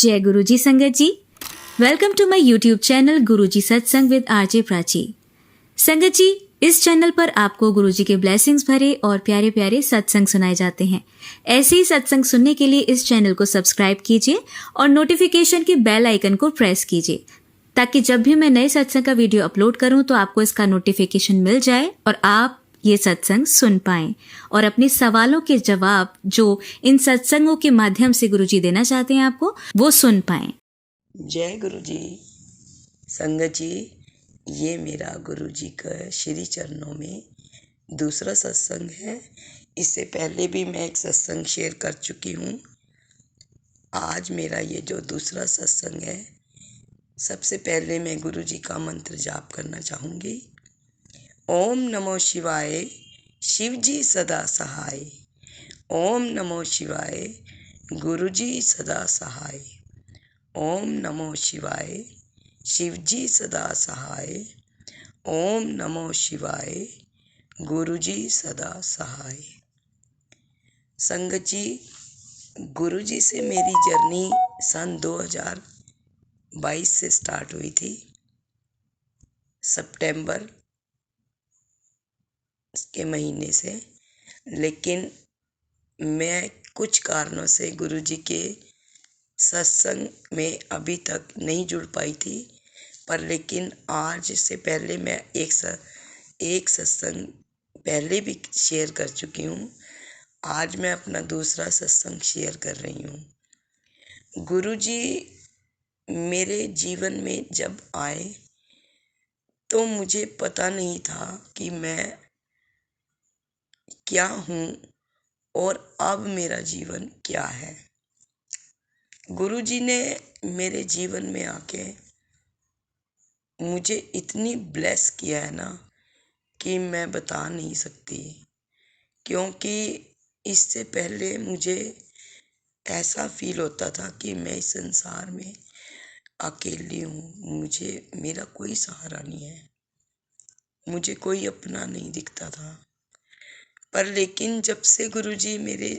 जय गुरुजी संगत जी। Welcome to my YouTube channel गुरुजी सत्संग विद आरजे प्राची। संगत जी, इस चैनल पर आपको गुरुजी के ब्लेसिंग्स भरे और प्यारे प्यारे सत्संग सुनाए जाते हैं। ऐसे ही सत्संग सुनने के लिए इस चैनल को सब्सक्राइब कीजिए और नोटिफिकेशन के बेल आइकन को प्रेस कीजिए, ताकि जब भी मैं नए सत्संग का वीडियो अपलोड करूं तो आपको इसका नोटिफिकेशन मिल जाए और आप ये सत्संग सुन पाएं और अपने सवालों के जवाब जो इन सत्संगों के माध्यम से गुरुजी देना चाहते हैं आपको, वो सुन पाएं। जय गुरु जी। संगत जी, ये मेरा गुरु जी का श्री चरणों में दूसरा सत्संग है। इससे पहले भी मैं एक सत्संग शेयर कर चुकी हूँ। आज मेरा ये जो दूसरा सत्संग है, सबसे पहले मैं गुरु जी का मंत्र जाप करना चाहूँगी। ओम नमो शिवाय, शिव जी सदा सहाय। ओम नमो शिवाय, गुरु जी सदा सहाय। ओम नमो शिवाय, शिव जी सदा सहाय। ओम नमो शिवाय, गुरु जी सदा सहाय। संगत जी, गुरु जी से मेरी जर्नी सन 2022 से स्टार्ट हुई थी, सितंबर के महीने से। लेकिन मैं कुछ कारणों से गुरु जी के सत्संग में अभी तक नहीं जुड़ पाई थी, पर लेकिन आज से पहले मैं एक सत्संग पहले भी शेयर कर चुकी हूँ। आज मैं अपना दूसरा सत्संग शेयर कर रही हूँ। गुरु जी मेरे जीवन में जब आए तो मुझे पता नहीं था कि मैं क्या हूँ और अब मेरा जीवन क्या है। गुरु जी ने मेरे जीवन में आके मुझे इतनी ब्लेस किया है ना कि मैं बता नहीं सकती। क्योंकि इससे पहले मुझे ऐसा फील होता था कि मैं इस संसार में अकेली हूँ, मेरा कोई सहारा नहीं है, मुझे कोई अपना नहीं दिखता था। पर लेकिन जब से गुरु जी मेरे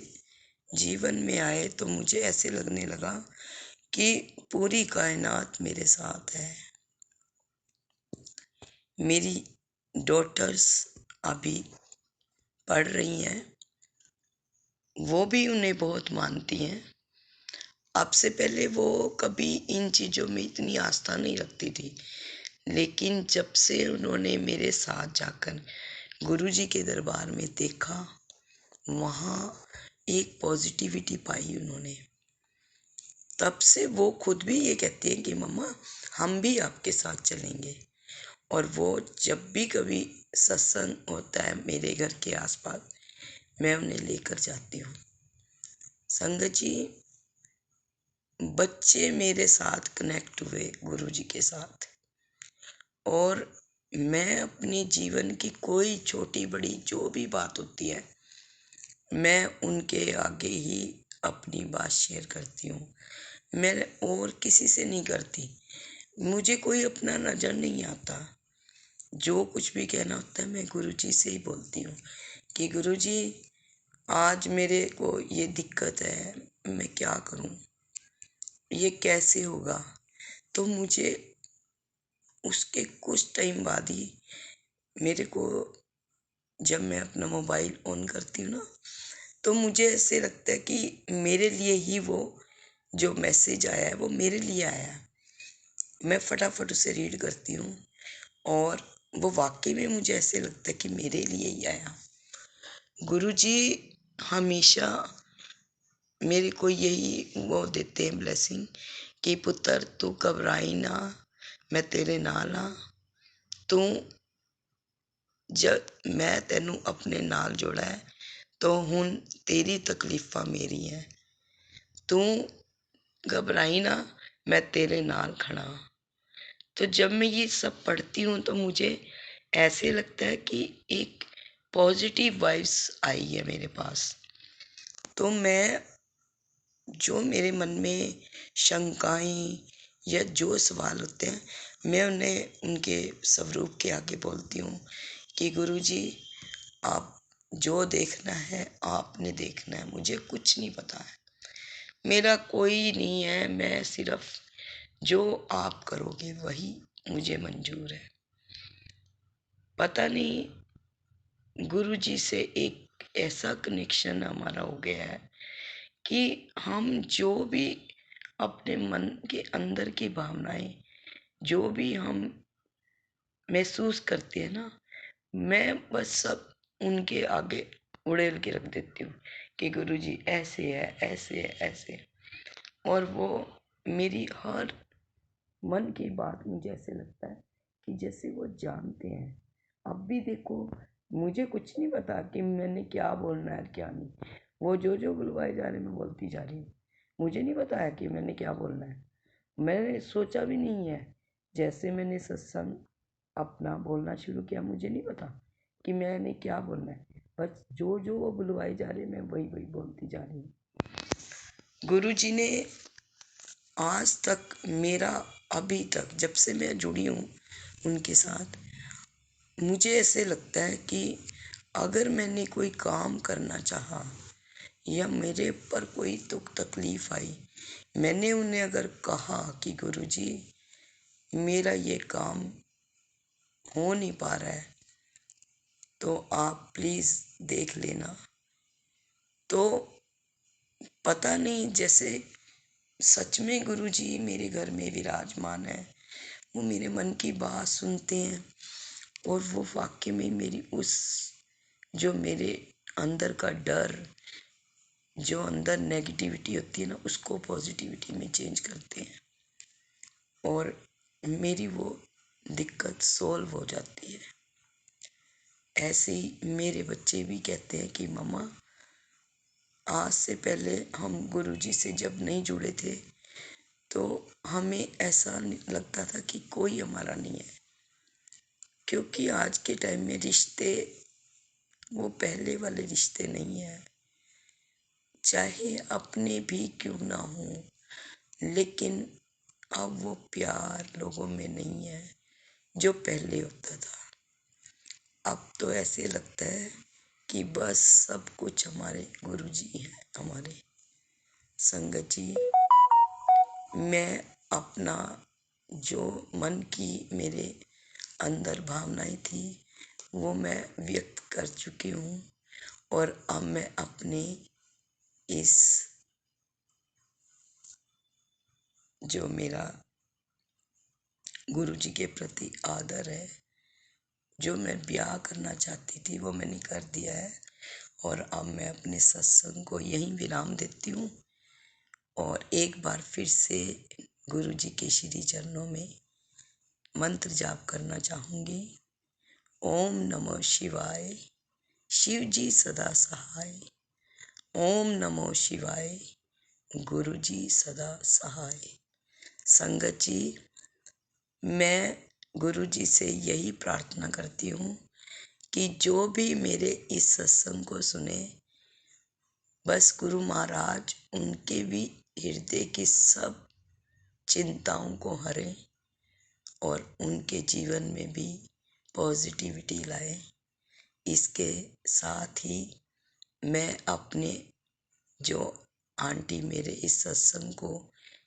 जीवन में आए तो मुझे ऐसे लगने लगा कि पूरी कायनात मेरे साथ है। मेरी डॉटर्स अभी पढ़ रही हैं, वो भी उन्हें बहुत मानती हैं। अब से पहले वो कभी इन चीज़ों में इतनी आस्था नहीं रखती थी, लेकिन जब से उन्होंने मेरे साथ जाकर गुरु जी के दरबार में देखा, वहाँ एक पॉजिटिविटी पाई उन्होंने, तब से वो खुद भी ये कहती हैं कि मम्मा हम भी आपके साथ चलेंगे। और वो जब भी कभी सत्संग होता है मेरे घर के आसपास, मैं उन्हें लेकर जाती हूँ। संगत जी, बच्चे मेरे साथ कनेक्ट हुए गुरु जी के साथ, और मैं अपने जीवन की कोई छोटी बड़ी जो भी बात होती है, मैं उनके आगे ही अपनी बात शेयर करती हूँ। मैं और किसी से नहीं करती। मुझे कोई अपना नज़र नहीं आता। जो कुछ भी कहना होता है मैं गुरु जी से ही बोलती हूँ कि गुरु जी आज मेरे को ये दिक्कत है, मैं क्या करूँ, ये कैसे होगा। तो मुझे उसके कुछ टाइम बाद ही मेरे को, जब मैं अपना मोबाइल ऑन करती हूँ ना, तो मुझे ऐसे लगता है कि मेरे लिए ही वो जो मैसेज आया है वो मेरे लिए आया है। मैं फटाफट उसे रीड करती हूँ और वो वाकई में मुझे ऐसे लगता है कि मेरे लिए ही आया। गुरुजी हमेशा मेरे को यही वो देते हैं ब्लेसिंग कि पुत्र तू घबराई ना, मैं तेरे नाल हाँ। तू जब मैं तेनू अपने नाल जोड़ा है तो हुण तेरी तकलीफां मेरी हैं। तू घबराई ना, मैं तेरे नाल खड़ा। तो जब मैं ये सब पढ़ती हूँ तो मुझे ऐसे लगता है कि एक पॉजिटिव वाइब्स आई है मेरे पास। तो मैं जो मेरे मन में शंकाएं या जो सवाल होते हैं, मैं उन्हें उनके स्वरूप के आगे बोलती हूँ कि गुरुजी आप जो देखना है आपने देखना है, मुझे कुछ नहीं पता है। मेरा कोई नहीं है, मैं सिर्फ जो आप करोगे वही मुझे मंजूर है। पता नहीं गुरुजी से एक ऐसा कनेक्शन हमारा हो गया है कि हम जो भी अपने मन के अंदर की भावनाएं, जो भी हम महसूस करते हैं ना, मैं बस सब उनके आगे उड़ेल के रख देती हूँ कि गुरुजी ऐसे है, ऐसे है, ऐसे है। और वो मेरी हर मन की बात मुझे ऐसे लगता है कि जैसे वो जानते हैं। अब भी देखो, मुझे कुछ नहीं पता कि मैंने क्या बोलना है क्या नहीं। वो जो जो बुलवाए जा रहे मैं बोलती जा रही हूँ। मुझे नहीं पता है कि मैंने क्या बोलना है, मैंने सोचा भी नहीं है। जैसे मैंने सत्संग अपना बोलना शुरू किया, मुझे नहीं पता कि मैंने क्या बोलना है। बस जो जो वो बुलवाए जा रहे मैं वही वही बोलती जा रही हूँ। गुरु जी ने आज तक मेरा, अभी तक जब से मैं जुड़ी हूँ उनके साथ, मुझे ऐसे लगता है कि अगर मैंने कोई काम करना चाहा या मेरे पर कोई दुख तकलीफ आई, मैंने उन्हें अगर कहा कि गुरुजी मेरा ये काम हो नहीं पा रहा है तो आप प्लीज़ देख लेना, तो पता नहीं जैसे सच में गुरुजी मेरे घर में विराजमान है। वो मेरे मन की बात सुनते हैं और वो वाकई में मेरी उस, जो मेरे अंदर का डर, जो अंदर नेगेटिविटी होती है ना, उसको पॉजिटिविटी में चेंज करते हैं और मेरी वो दिक्कत सॉल्व हो जाती है। ऐसे ही मेरे बच्चे भी कहते हैं कि मम्मा, आज से पहले हम गुरुजी से जब नहीं जुड़े थे तो हमें ऐसा लगता था कि कोई हमारा नहीं है, क्योंकि आज के टाइम में रिश्ते वो पहले वाले रिश्ते नहीं है। चाहे अपने भी क्यों ना हो, लेकिन अब वो प्यार लोगों में नहीं है जो पहले होता था। अब तो ऐसे लगता है कि बस सब कुछ हमारे गुरुजी हैं, हमारे संगत जी। मैं अपना जो मन की मेरे अंदर भावनाएं थी वो मैं व्यक्त कर चुकी हूँ और अब मैं अपने इस, जो मेरा गुरु जी के प्रति आदर है, जो मैं ब्याह करना चाहती थी वो मैंने कर दिया है। और अब मैं अपने सत्संग को यहीं विराम देती हूँ और एक बार फिर से गुरु जी के श्री चरणों में मंत्र जाप करना चाहूँगी। ओम नमः शिवाय, शिव जी सदा सहाय। ओम नमः शिवाय, गुरु जी सदा सहाय। संगत जी, मैं गुरु जी से यही प्रार्थना करती हूँ कि जो भी मेरे इस सत्संग को सुने, बस गुरु महाराज उनके भी हृदय की सब चिंताओं को हरें और उनके जीवन में भी पॉजिटिविटी लाएं। इसके साथ ही मैं अपने, जो आंटी मेरे इस सत्संग को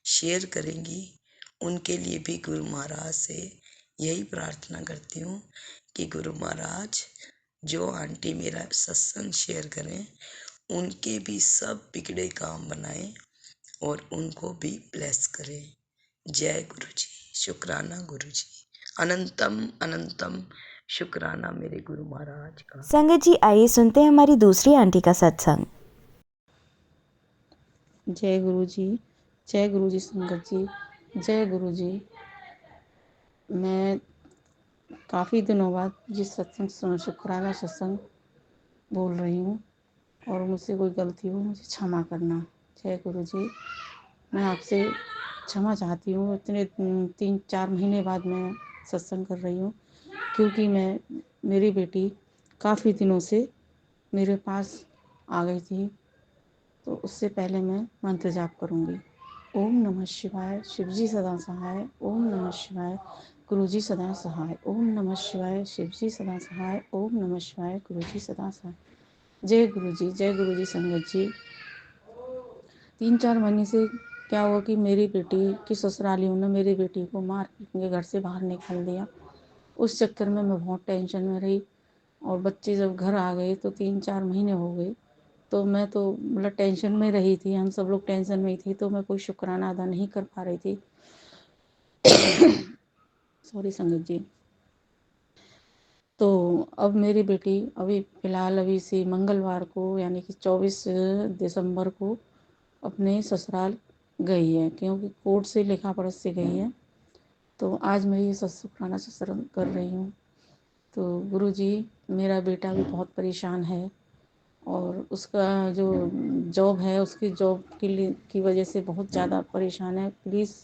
शेयर करेंगी, उनके लिए भी गुरु महाराज से यही प्रार्थना करती हूँ कि गुरु महाराज जो आंटी मेरा सत्संग शेयर करें उनके भी सब बिगड़े काम बनाएं और उनको भी ब्लेस करें। जय गुरु जी। शुक्राना गुरु जी, अनंतम अनंतम शुक्राना मेरे गुरु महाराज का। संगत जी, आइए सुनते हैं हमारी दूसरी आंटी का सत्संग। जय गुरु जी, जय गुरु जी। संगत जी, जय गुरु जी। मैं काफ़ी दिनों बाद जिस सत्संग, शुक्राना सत्संग बोल रही हूँ और मुझसे कोई गलती हो मुझे क्षमा करना। जय गुरु जी। मैं आपसे क्षमा चाहती हूँ, इतने 3-4 महीने बाद मैं सत्संग कर रही हूँ, क्योंकि मेरी बेटी काफ़ी दिनों से मेरे पास आ गई थी, तो उससे पहले मैं मंत्र जाप करूँगी। ओम नमः शिवाय, शिवजी सदा सहाय। ओम नमः शिवाय, गुरुजी सदा सहाय। ओम नमः शिवाय, शिवजी सदा सहाय। ओम नमः शिवाय, गुरुजी सदा सहाय। जय गुरु जी, जय गुरु जी। संगत जी, 3-4 महीने से क्या हुआ कि मेरी बेटी की ससुरालियों ने मेरी बेटी को मार के घर से बाहर निकाल दिया। उस चक्कर में मैं बहुत टेंशन में रही और बच्चे जब घर आ गए तो 3-4 महीने हो गए, तो मैं तो मतलब टेंशन में रही थी, हम सब लोग टेंशन में ही थी, तो मैं कोई शुक्राना अदा नहीं कर पा रही थी। सॉरी संगत जी। तो अब मेरी बेटी अभी फ़िलहाल अभी से मंगलवार को यानी कि 24 दिसंबर को अपने ससुराल गई है, क्योंकि कोर्ट से लेखा पढ़त से गई है। तो आज मैं ये शुक्राना सत्संग कर रही हूँ। तो गुरुजी, मेरा बेटा भी बहुत परेशान है और उसका जो जॉब है उसकी जॉब के लिए की वजह से बहुत ज़्यादा परेशान है। प्लीज़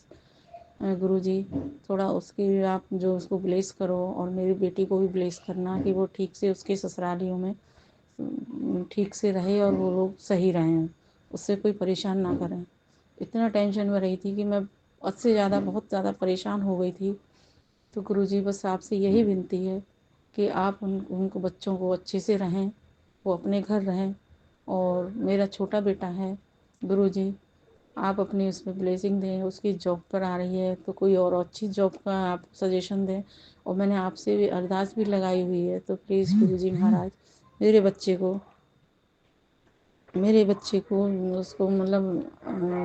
गुरुजी थोड़ा उसकी भी आप जो उसको ब्लेस करो और मेरी बेटी को भी ब्लेस करना कि वो ठीक से उसके ससुरालियों में ठीक से रहे और वो लोग सही रहें, उससे कोई परेशान ना करें। इतना टेंशन में रही थी कि मैं हद से ज़्यादा बहुत ज़्यादा परेशान हो गई थी। तो गुरुजी बस आपसे यही विनती है कि आप उनको बच्चों को अच्छे से रहें, वो अपने घर रहें। और मेरा छोटा बेटा है गुरुजी, आप अपनी उसमें ब्लेसिंग दें। उसकी जॉब पर आ रही है तो कोई और अच्छी जॉब का आप सजेशन दें। और मैंने आपसे भी अरदास भी लगाई हुई है, तो प्लीज़ गुरुजी महाराज मेरे बच्चे को उसको मतलब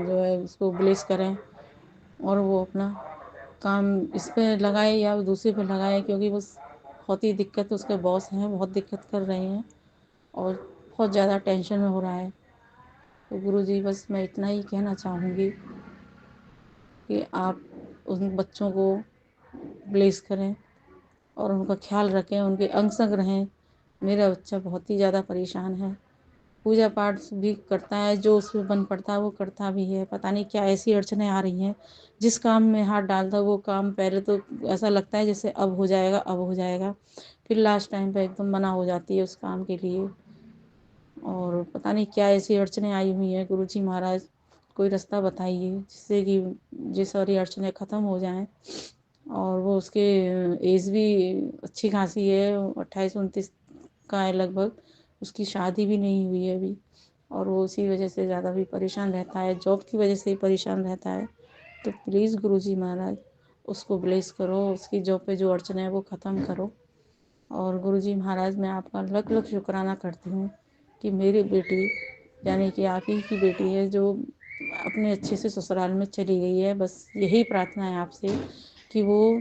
जो है उसको ब्लेस करें और वो अपना काम इस पे लगाए या दूसरे पे लगाए, क्योंकि बस बहुत ही दिक्कत उसके बॉस हैं, बहुत दिक्कत कर रहे हैं और बहुत ज़्यादा टेंशन में हो रहा है। तो गुरुजी बस मैं इतना ही कहना चाहूँगी कि आप उन बच्चों को ब्लेस करें और उनका ख्याल रखें, उनके अंग संग रहें। मेरा बच्चा बहुत ही ज़्यादा परेशान है, पूजा पाठ भी करता है, जो उसमें बन पड़ता है वो करता भी है। पता नहीं क्या ऐसी अड़चनें आ रही हैं, जिस काम में हाथ डालता है वो काम पहले तो ऐसा लगता है जैसे अब हो जाएगा अब हो जाएगा, फिर लास्ट टाइम पे एकदम मना हो जाती है उस काम के लिए। और पता नहीं क्या ऐसी अड़चनें आई हुई हैं। गुरुजी महाराज कोई रास्ता बताइए जिससे कि ये सारी अड़चनें ख़त्म हो जाएं। और वो उसके एज भी अच्छी खासी है, 28-29 का है लगभग। उसकी शादी भी नहीं हुई है अभी और वो उसी वजह से ज़्यादा भी परेशान रहता है, जॉब की वजह से ही परेशान रहता है। तो प्लीज़ गुरुजी महाराज उसको ब्लेस करो, उसकी जॉब पे जो अड़चन है वो ख़त्म करो। और गुरुजी महाराज मैं आपका लख लख शुक्राना करती हूँ कि मेरी बेटी यानी कि आप ही की बेटी है जो अपने अच्छे से ससुराल में चली गई है। बस यही प्रार्थना है आपसे कि वो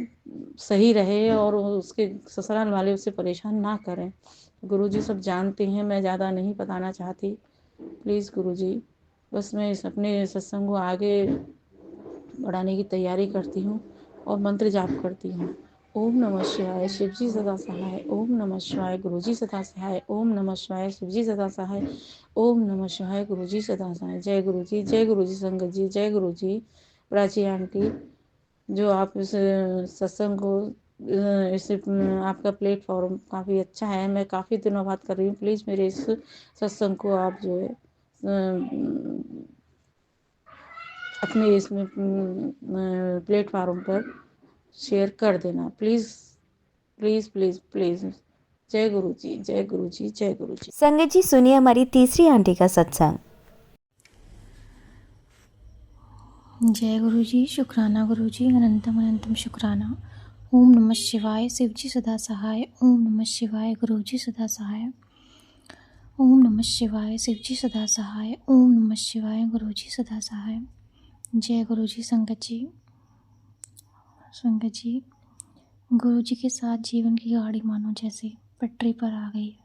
सही रहे और उसके ससुराल वाले उससे परेशान ना करें। गुरुजी सब जानते हैं, मैं ज़्यादा नहीं बताना चाहती। प्लीज़ गुरुजी बस मैं इस अपने सत्संग को आगे बढ़ाने की तैयारी करती हूँ और मंत्र जाप करती हूँ। ओम नमः शिवाय, शिवजी सदा सहाय। ओम नमः शिवाय, गुरुजी सदा सहाय। ओम नमः शिवाय, शिवजी सदा सहाय। ओम नमः शिवाय, गुरुजी सदा सहाय। जय गुरुजी, जय गुरुजी संगत जी, जय गुरुजी। प्राची आंटी, जो आप इस सत्संग को इस आपका प्लेटफॉर्म काफ़ी अच्छा है, मैं काफ़ी दिनों बाद कर रही हूँ। प्लीज़ मेरे इस सत्संग को आप जो है अपने इसमें प्लेटफॉर्म पर शेयर कर देना प्लीज़ प्लीज़ प्लीज़ प्लीज़। जय गुरु जी, जय गुरु जी, जय गुरु जी। संगत जी, सुनिए हमारी तीसरी आंटी का सत्संग। जय गुरु जी, शुक्राना गुरु जी, अनंतम अनंतम शुक्राना। ओम नमः शिवाय, शिवजी सदा सहाय। ओम नमः शिवाय, गुरु जी सदा सहाय। ओम नमः शिवाय, शिवजी सदा सहाय। ओम नमः शिवाय, गुरु जी सदा सहाय। जय गुरु जी। संगत जी गुरु जी के साथ जीवन की गाड़ी मानो जैसे पटरी पर आ गई।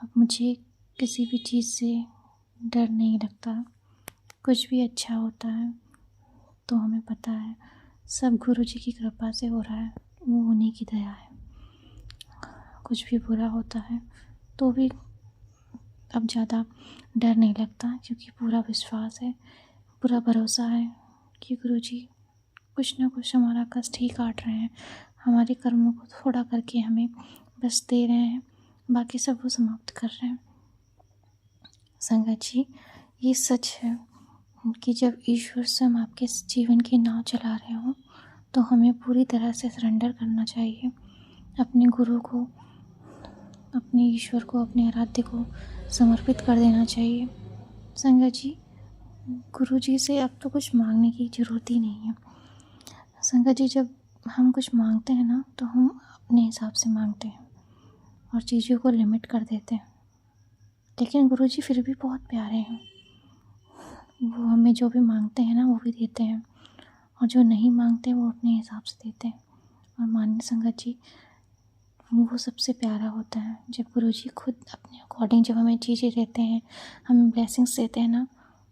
अब मुझे किसी भी चीज़ से डर नहीं लगता। कुछ भी अच्छा होता है तो हमें पता है सब गुरु जी की कृपा से हो रहा है, वो उन्हीं की दया है। कुछ भी बुरा होता है तो भी अब ज़्यादा डर नहीं लगता, क्योंकि पूरा विश्वास है, पूरा भरोसा है कि गुरु जी कुछ ना कुछ हमारा कष्ट ही काट रहे हैं। हमारे कर्मों को थोड़ा करके हमें बस दे रहे हैं, बाकी सब वो समाप्त कर रहे हैं। संगत जी, ये सच है कि जब ईश्वर से हम आपके जीवन की नाव चला रहे हों तो हमें पूरी तरह से सरेंडर करना चाहिए। अपने गुरु को, अपने ईश्वर को, अपने आराध्य को समर्पित कर देना चाहिए। संगत जी, गुरुजी से अब तो कुछ मांगने की ज़रूरत ही नहीं है। संगत जी, जब हम कुछ मांगते हैं ना तो हम अपने हिसाब से मांगते हैं और चीज़ों को लिमिट कर देते हैं, लेकिन गुरुजी फिर भी बहुत प्यारे हैं। वो हमें जो भी मांगते हैं ना वो भी देते हैं, और जो नहीं मांगते वो अपने हिसाब से देते हैं। और मानिए संगत जी, वो सबसे प्यारा होता है जब गुरुजी खुद अपने अकॉर्डिंग जब हमें चीज़ें देते हैं, हमें ब्लेसिंग्स देते हैं ना,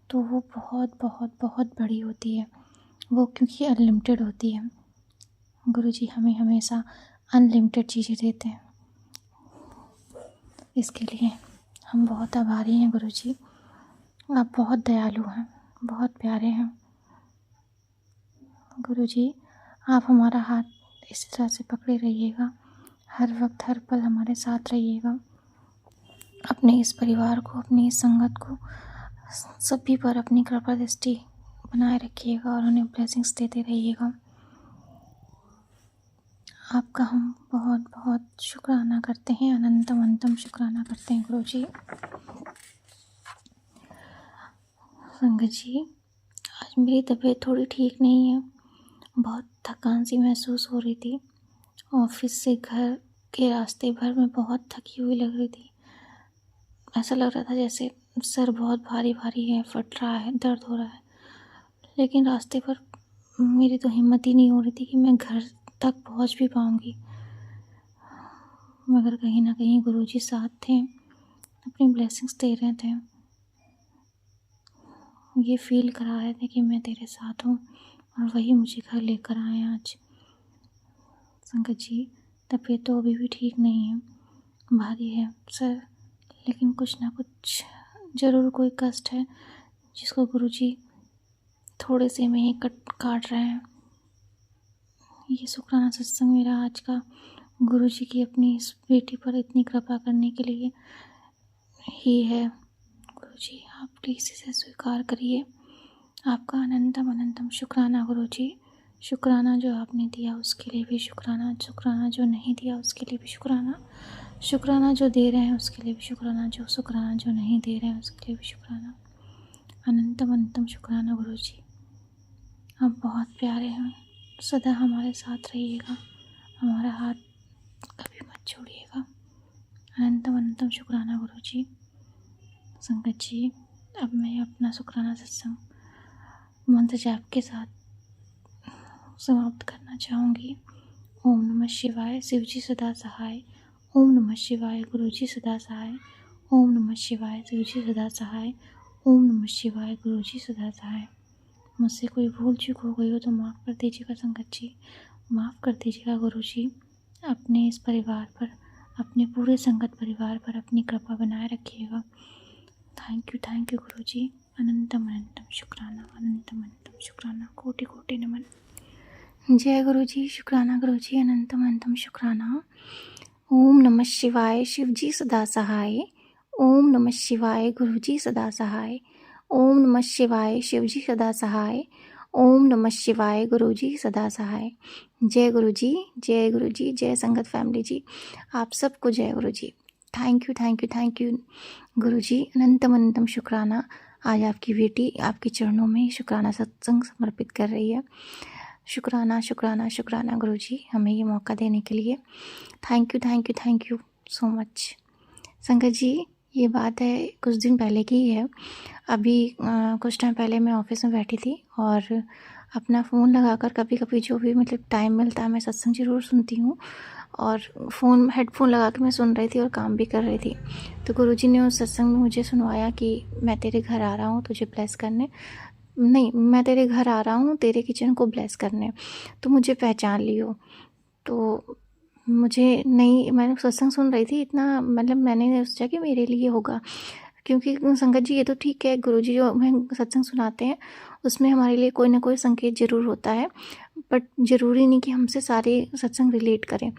तो वो बहुत बहुत बहुत बड़ी होती है वो, क्योंकि अनलिमिटेड होती है। गुरुजी हमें हमेशा अनलिमिटेड चीज़ें देते हैं। इसके लिए हम बहुत आभारी हैं गुरुजी। आप बहुत दयालु हैं, बहुत प्यारे हैं गुरुजी। आप हमारा हाथ इसी तरह से पकड़े रहिएगा, हर वक्त हर पल हमारे साथ रहिएगा। अपने इस परिवार को, अपनी इस संगत को, सभी पर अपनी कृपा दृष्टि बनाए रखिएगा और उन्हें ब्लेसिंग्स देते रहिएगा। आपका हम बहुत बहुत शुक्राना करते हैं, अनंतम अनंतम शुक्राना करते हैं गुरुजी। संगत जी, आज मेरी तबीयत थोड़ी ठीक नहीं है, बहुत थकान सी महसूस हो रही थी। ऑफिस से घर के रास्ते भर में बहुत थकी हुई लग रही थी। ऐसा लग रहा था जैसे सर बहुत भारी भारी है, फट रहा है, दर्द हो रहा है। लेकिन रास्ते पर मेरी तो हिम्मत ही नहीं हो रही थी कि मैं घर तक पहुंच भी पाऊंगी, मगर कहीं ना कहीं गुरुजी साथ थे, अपनी ब्लेसिंग्स दे रहे थे, ये फील करा रहे थे कि मैं तेरे साथ हूँ, और वही मुझे घर लेकर आए आज। संगत जी, तबीयत तो अभी भी ठीक नहीं है, भारी है सर, लेकिन कुछ ना कुछ ज़रूर कोई कष्ट है जिसको गुरुजी थोड़े से में ही काट रहे हैं। ये शुक्राना सत्संग मेरा आज का गुरुजी की अपनी इस बेटी पर इतनी कृपा करने के लिए ही है। गुरुजी, आप प्लीज़ इसे स्वीकार करिए। आपका अनंतम अनंतम शुक्राना गुरुजी। शुक्राना जो आपने दिया उसके लिए भी शुक्राना, शुक्राना जो नहीं दिया उसके लिए भी शुक्राना, शुक्राना जो दे रहे हैं उसके लिए भी शुक्राना, शुक्राना जो नहीं दे रहे हैं उसके लिए भी शुक्राना। अनंतम अनंतम शुक्राना गुरुजी। आप बहुत प्यारे हैं, सदा हमारे साथ रहिएगा, हमारा हाथ कभी मत छोड़िएगा। अनंतम अनंतम शुक्राना गुरुजी। संगत जी, अब मैं अपना शुक्राना सत्संग मंत्र जाप के साथ समाप्त करना चाहूँगी। ओम नमः शिवाय, शिवजी सदा सहाय। ओम नमः शिवाय, गुरुजी सदा सहाय। ओम नमः शिवाय, शिवजी सदा सहाय। ओम नमः शिवाय, गुरुजी सदा सहाय। मुझसे कोई भूल चूक हो गई हो तो माफ़ कर दीजिएगा संगत जी, माफ़ कर दीजिएगा गुरुजी। अपने इस परिवार पर, अपने पूरे संगत परिवार पर अपनी कृपा बनाए रखिएगा। थैंक यू गुरुजी। अनंतम अनंतम शुक्राना, अनंतम अनंतम शुक्राना, कोटि कोटि नमन। जय गुरुजी। शुक्राना गुरुजी, अनंतम अनंतम शुक्राना। ओम नमः शिवाय, शिवजी सदा सहाय। ओम नमः शिवाय, गुरुजी सदा सहाय। ओम नमः शिवाय, शिवजी सदा सहाय। ओम नमः शिवाय, गुरुजी सदा सहाय। जय गुरुजी, जय गुरुजी, जय संगत फैमिली जी, आप सबको जय गुरुजी। थैंक यू गुरुजी। अनंतम अनंतम शुक्राना। आज आपकी बेटी आपके चरणों में शुक्राना सत्संग समर्पित कर रही है। शुक्राना शुक्राना शुक्राना गुरुजी, हमें ये मौका देने के लिए। Thank you so much. संगत जी, ये बात है कुछ दिन पहले की है। अभी कुछ टाइम पहले मैं ऑफिस में बैठी थी और अपना फ़ोन लगाकर कभी कभी जो भी मतलब टाइम मिलता है मैं सत्संग ज़रूर सुनती हूँ, और हेडफोन लगा के मैं सुन रही थी और काम भी कर रही थी। तो गुरुजी ने उस सत्संग में मुझे सुनवाया कि मैं तेरे घर आ रहा हूँ तुझे ब्लेस करने, नहीं, मैं तेरे घर आ रहा हूँ तेरे किचन को ब्लेस करने, तो मुझे पहचान लियो। तो मुझे नहीं, मैं सत्संग सुन रही थी, इतना मतलब मैंने सोचा कि मेरे लिए होगा, क्योंकि संगत जी ये तो ठीक है, गुरुजी जो हमें सत्संग सुनाते हैं उसमें हमारे लिए कोई ना कोई संकेत ज़रूर होता है, बट ज़रूरी नहीं कि हमसे सारे सत्संग रिलेट करें।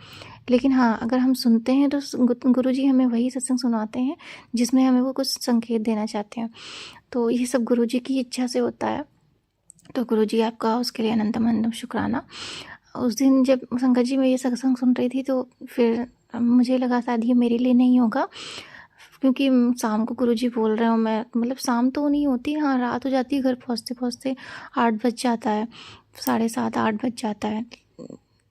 लेकिन हाँ, अगर हम सुनते हैं तो गुरुजी हमें वही सत्संग सुनाते हैं जिसमें हमें वो कुछ संकेत देना चाहते हैं। तो ये सब गुरुजी की इच्छा से होता है। तो गुरुजी आपका उसके लिए अनंतम अनंतम शुक्राना। उस दिन जब संगत जी मैं ये सत्संग सुन रही थी तो फिर मुझे लगा शायद ये मेरे लिए नहीं होगा। क्योंकि शाम को गुरुजी बोल रहे हो, मैं मतलब शाम तो नहीं होती, हाँ रात हो जाती है, घर पहुँचते पहुँचते 8 बज जाता है, 7:30 8 बज जाता है।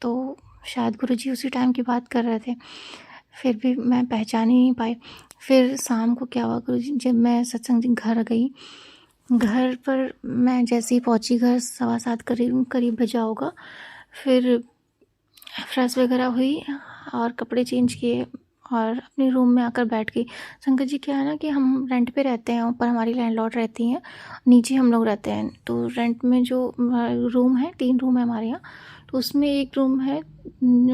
तो शायद गुरुजी उसी टाइम की बात कर रहे थे, फिर भी मैं पहचान ही नहीं पाई। फिर शाम को क्या हुआ, गुरुजी जब मैं सत्संग दिन घर गई, घर पर मैं जैसे ही पहुंची, घर 7:15 करीब बजा होगा। फिर फ्रेश वगैरह हुई और कपड़े चेंज किए और अपने रूम में आकर बैठ गई। शंकर जी क्या है ना कि हम रेंट पे रहते हैं, ऊपर हमारी लैंडलॉर्ड रहती हैं, नीचे हम लोग रहते हैं। तो रेंट में जो रूम है, 3 रूम है हमारे यहाँ, तो उसमें एक रूम है,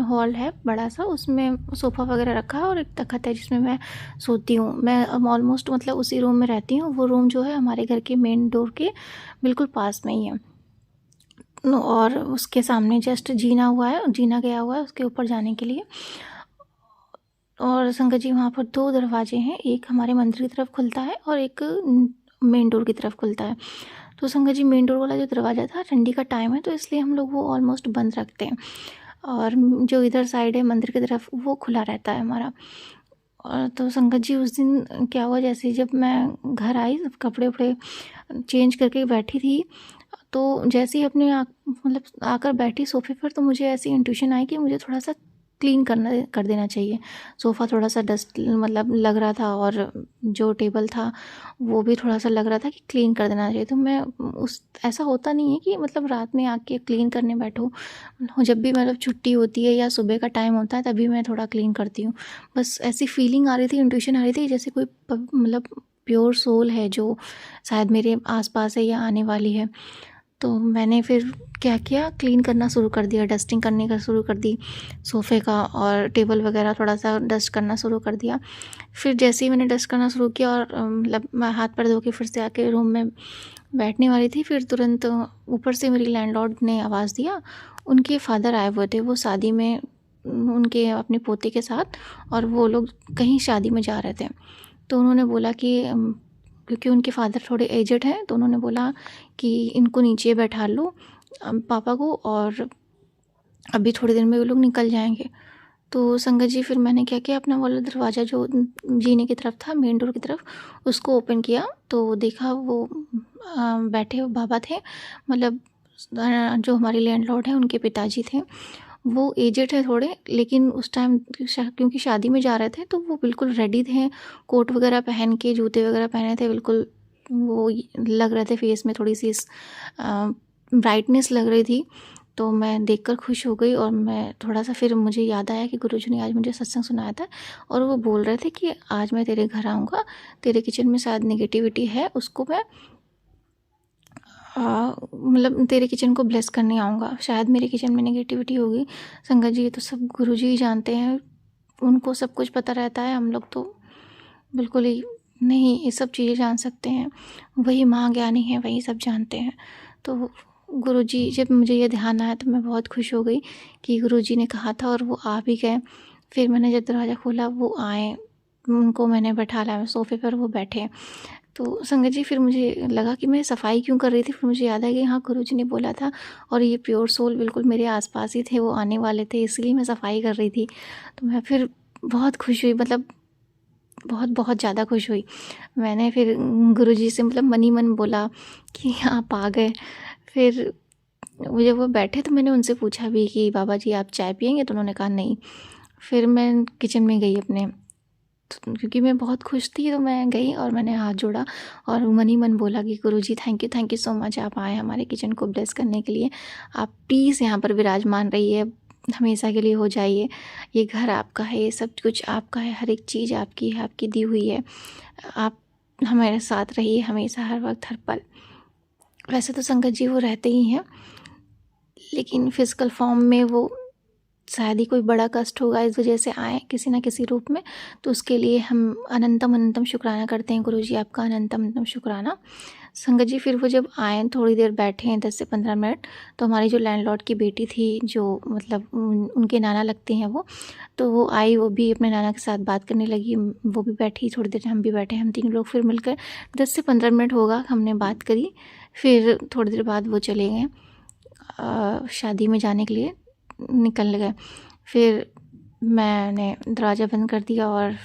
हॉल है बड़ा सा, उसमें सोफ़ा वगैरह रखा है और एक तख़्त है जिसमें मैं सोती हूँ। मैं ऑलमोस्ट मतलब उसी रूम में रहती हूँ। वो रूम जो है हमारे घर के मेन डोर के बिल्कुल पास में ही है, और उसके सामने जस्ट जीना हुआ है, जीना गया हुआ है उसके ऊपर जाने के लिए। और शंकर जी वहाँ पर 2 दरवाजे हैं, एक हमारे मंदिर की तरफ खुलता है और एक मेन डोर की तरफ खुलता है। तो शंकर जी मेन डोर वाला जो दरवाज़ा था, ठंडी का टाइम है तो इसलिए हम लोग वो ऑलमोस्ट बंद रखते हैं, और जो इधर साइड है मंदिर की तरफ वो खुला रहता है हमारा। और तो शंकर जी उस दिन क्या हुआ, जैसे जब मैं घर आई, कपड़े वपड़े चेंज करके बैठी थी, तो जैसे ही अपने मतलब आकर बैठी सोफ़े पर, तो मुझे ऐसी इंट्यूशन आई कि मुझे थोड़ा सा क्लीन कर देना चाहिए। सोफ़ा थोड़ा सा डस्ट मतलब लग रहा था, और जो टेबल था वो भी थोड़ा सा लग रहा था कि क्लीन कर देना चाहिए। तो मैं उस ऐसा होता नहीं है कि मतलब रात में आके क्लीन करने बैठूँ, जब भी मतलब छुट्टी होती है या सुबह का टाइम होता है तभी मैं थोड़ा क्लीन करती हूँ। बस ऐसी फीलिंग आ रही थी, इंट्यूशन आ रही थी, जैसे कोई मतलब प्योर सोल है जो शायद मेरे आसपास है या आने वाली है। तो मैंने फिर क्या किया, क्लीन करना शुरू कर दिया, डस्टिंग करने का शुरू कर दी सोफ़े का, और टेबल वगैरह थोड़ा सा डस्ट करना शुरू कर दिया। फिर जैसे ही मैंने डस्ट करना शुरू किया और मतलब मैं हाथ पैर धो के फिर से आके रूम में बैठने वाली थी, फिर तुरंत ऊपर से मेरी लैंडलॉर्ड ने आवाज़ दिया। उनके फादर आए हुए थे, वो शादी में उनके अपने पोते के साथ, और वो लोग कहीं शादी में जा रहे थे। तो उन्होंने बोला कि क्योंकि उनके फादर थोड़े एजड हैं, तो उन्होंने बोला कि इनको नीचे बैठा लो पापा को, और अभी थोड़ी देर में वो लोग निकल जाएंगे। तो संगत जी फिर मैंने क्या किया, अपना वाला दरवाज़ा जो जीने की तरफ था, मेन डोर की तरफ, उसको ओपन किया, तो देखा वो बैठे बाबा थे, मतलब जो हमारी लैंडलॉर्ड है उनके पिताजी थे। वो एजेड है थोड़े, लेकिन उस टाइम क्योंकि शादी में जा रहे थे तो वो बिल्कुल रेडी थे, कोट वगैरह पहन के, जूते वगैरह पहने थे, बिल्कुल वो लग रहे थे, फेस में थोड़ी सी ब्राइटनेस लग रही थी। तो मैं देखकर खुश हो गई, और मैं थोड़ा सा फिर मुझे याद आया कि गुरुजी ने आज मुझे सत्संग सुनाया था, और वो बोल रहे थे कि आज मैं तेरे घर आऊँगा, तेरे किचन में शायद नेगेटिविटी है, उसको मैं मतलब तेरे किचन को ब्लेस करने आऊँगा। शायद मेरे किचन में नेगेटिविटी होगी। संगत जी ये तो सब गुरुजी ही जानते हैं, उनको सब कुछ पता रहता है, हम लोग तो बिल्कुल ही नहीं ये सब चीज़ें जान सकते हैं। वही महाज्ञानी हैं, वही सब जानते हैं। तो गुरुजी, जब मुझे ये ध्यान आया तो मैं बहुत खुश हो गई कि गुरुजी ने कहा था और वो आ भी गए। फिर मैंने जब दरवाज़ा खोला, वो आए, उनको मैंने बैठा लाया सोफ़े पर, वो बैठे। तो संगत जी फिर मुझे लगा कि मैं सफाई क्यों कर रही थी, फिर मुझे याद आया कि हाँ गुरुजी ने बोला था, और ये प्योर सोल बिल्कुल मेरे आसपास ही थे, वो आने वाले थे, इसलिए मैं सफाई कर रही थी। तो मैं फिर बहुत खुश हुई, मतलब बहुत बहुत ज़्यादा खुश हुई। मैंने फिर गुरुजी से मतलब मन ही मन बोला कि आप आ गए। फिर मुझे वो बैठे तो मैंने उनसे पूछा भी कि बाबा जी आप चाय पियेंगे, तो उन्होंने कहा नहीं। फिर मैं किचन में गई अपने, क्योंकि मैं बहुत खुश थी, तो मैं गई और मैंने हाथ जोड़ा और मन ही मन बोला कि गुरुजी थैंक यू सो मच, आप आए हमारे किचन को ब्लेस करने के लिए। आप प्लीज़ यहाँ पर विराजमान रहिए, हमेशा के लिए हो जाइए। ये घर आपका है, ये सब कुछ आपका है, हर एक चीज़ आपकी है, आपकी दी हुई है। आप हमारे साथ रहिए हमेशा, हर वक्त, हर पल। वैसे तो संगत जी वो रहते ही हैं, लेकिन फिज़िकल फॉर्म में वो शायद ही कोई बड़ा कष्ट होगा, इस वजह से आए किसी न किसी रूप में। तो उसके लिए हम अनंतम शुक्राना करते हैं गुरुजी, आपका अनंतम शुक्राना। संगत जी फिर वो जब आए, थोड़ी देर बैठे हैं 10 से 15 मिनट, तो हमारी जो लैंडलॉर्ड की बेटी थी, जो मतलब उनके नाना लगते हैं वो, तो वो आई, वो भी अपने नाना के साथ बात करने लगी, वो भी बैठी, थोड़ी देर हम भी बैठे, हम तीनों लोग फिर मिलकर 10 से 15 मिनट होगा हमने बात करी। फिर थोड़ी देर बाद वो चले गए शादी में जाने के लिए, निकल गए। फिर मैंने दरवाज़ा बंद कर दिया और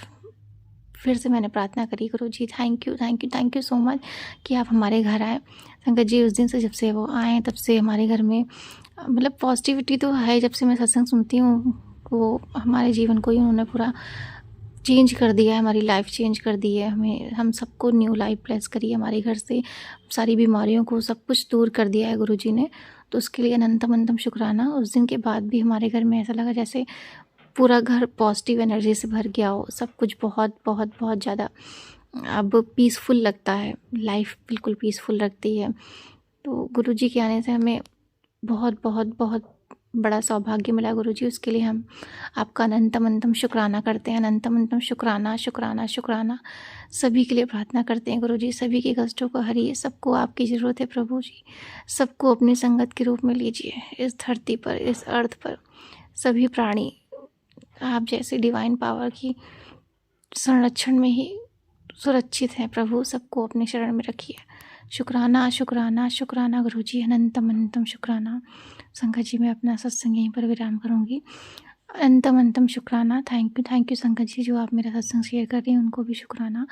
फिर से मैंने प्रार्थना करी, गुरुजी thank you thank you thank you so much कि आप हमारे घर आए। संगत जी उस दिन से, जब से वो आए तब से हमारे घर में मतलब पॉजिटिविटी तो है। जब से मैं सत्संग सुनती हूँ, वो हमारे जीवन को ही उन्होंने पूरा चेंज कर दिया है, हमारी लाइफ चेंज कर दी है। हम सबको न्यू लाइफ ब्लेस करी है, हमारे घर से सारी बीमारियों को सब कुछ दूर कर दिया है गुरुजी ने। तो उसके लिए अनंतम अनंतम शुक्राना। उस दिन के बाद भी हमारे घर में ऐसा लगा जैसे पूरा घर पॉजिटिव एनर्जी से भर गया हो। सब कुछ बहुत बहुत बहुत ज़्यादा अब पीसफुल लगता है, लाइफ बिल्कुल पीसफुल लगती है। तो गुरुजी के आने से हमें बहुत बहुत बहुत बड़ा सौभाग्य मिला गुरुजी। उसके लिए हम आपका अनंतम अनंतम शुक्राना करते हैं। अनंतम अनंतम शुक्राना शुक्राना शुक्राना। सभी के लिए प्रार्थना करते हैं गुरुजी, सभी के कष्टों को हरिए। सबको आपकी ज़रूरत है प्रभु जी। सबको अपनी संगत के रूप में लीजिए। इस धरती पर, इस अर्थ पर सभी प्राणी आप जैसे डिवाइन पावर की संरक्षण में ही सुरक्षित हैं प्रभु। सबको अपने शरण में रखिए। शुक्राना शुक्राना शुक्राना गुरुजी, अनंतम अनंतम शुक्राना। संगत जी मैं अपना सत्संग यहीं पर विराम करूँगी। अनंतम अनंतम शुक्राना। थैंक यू संगत जी, जो आप मेरा सत्संग शेयर कर रही हैं उनको भी शुक्राना।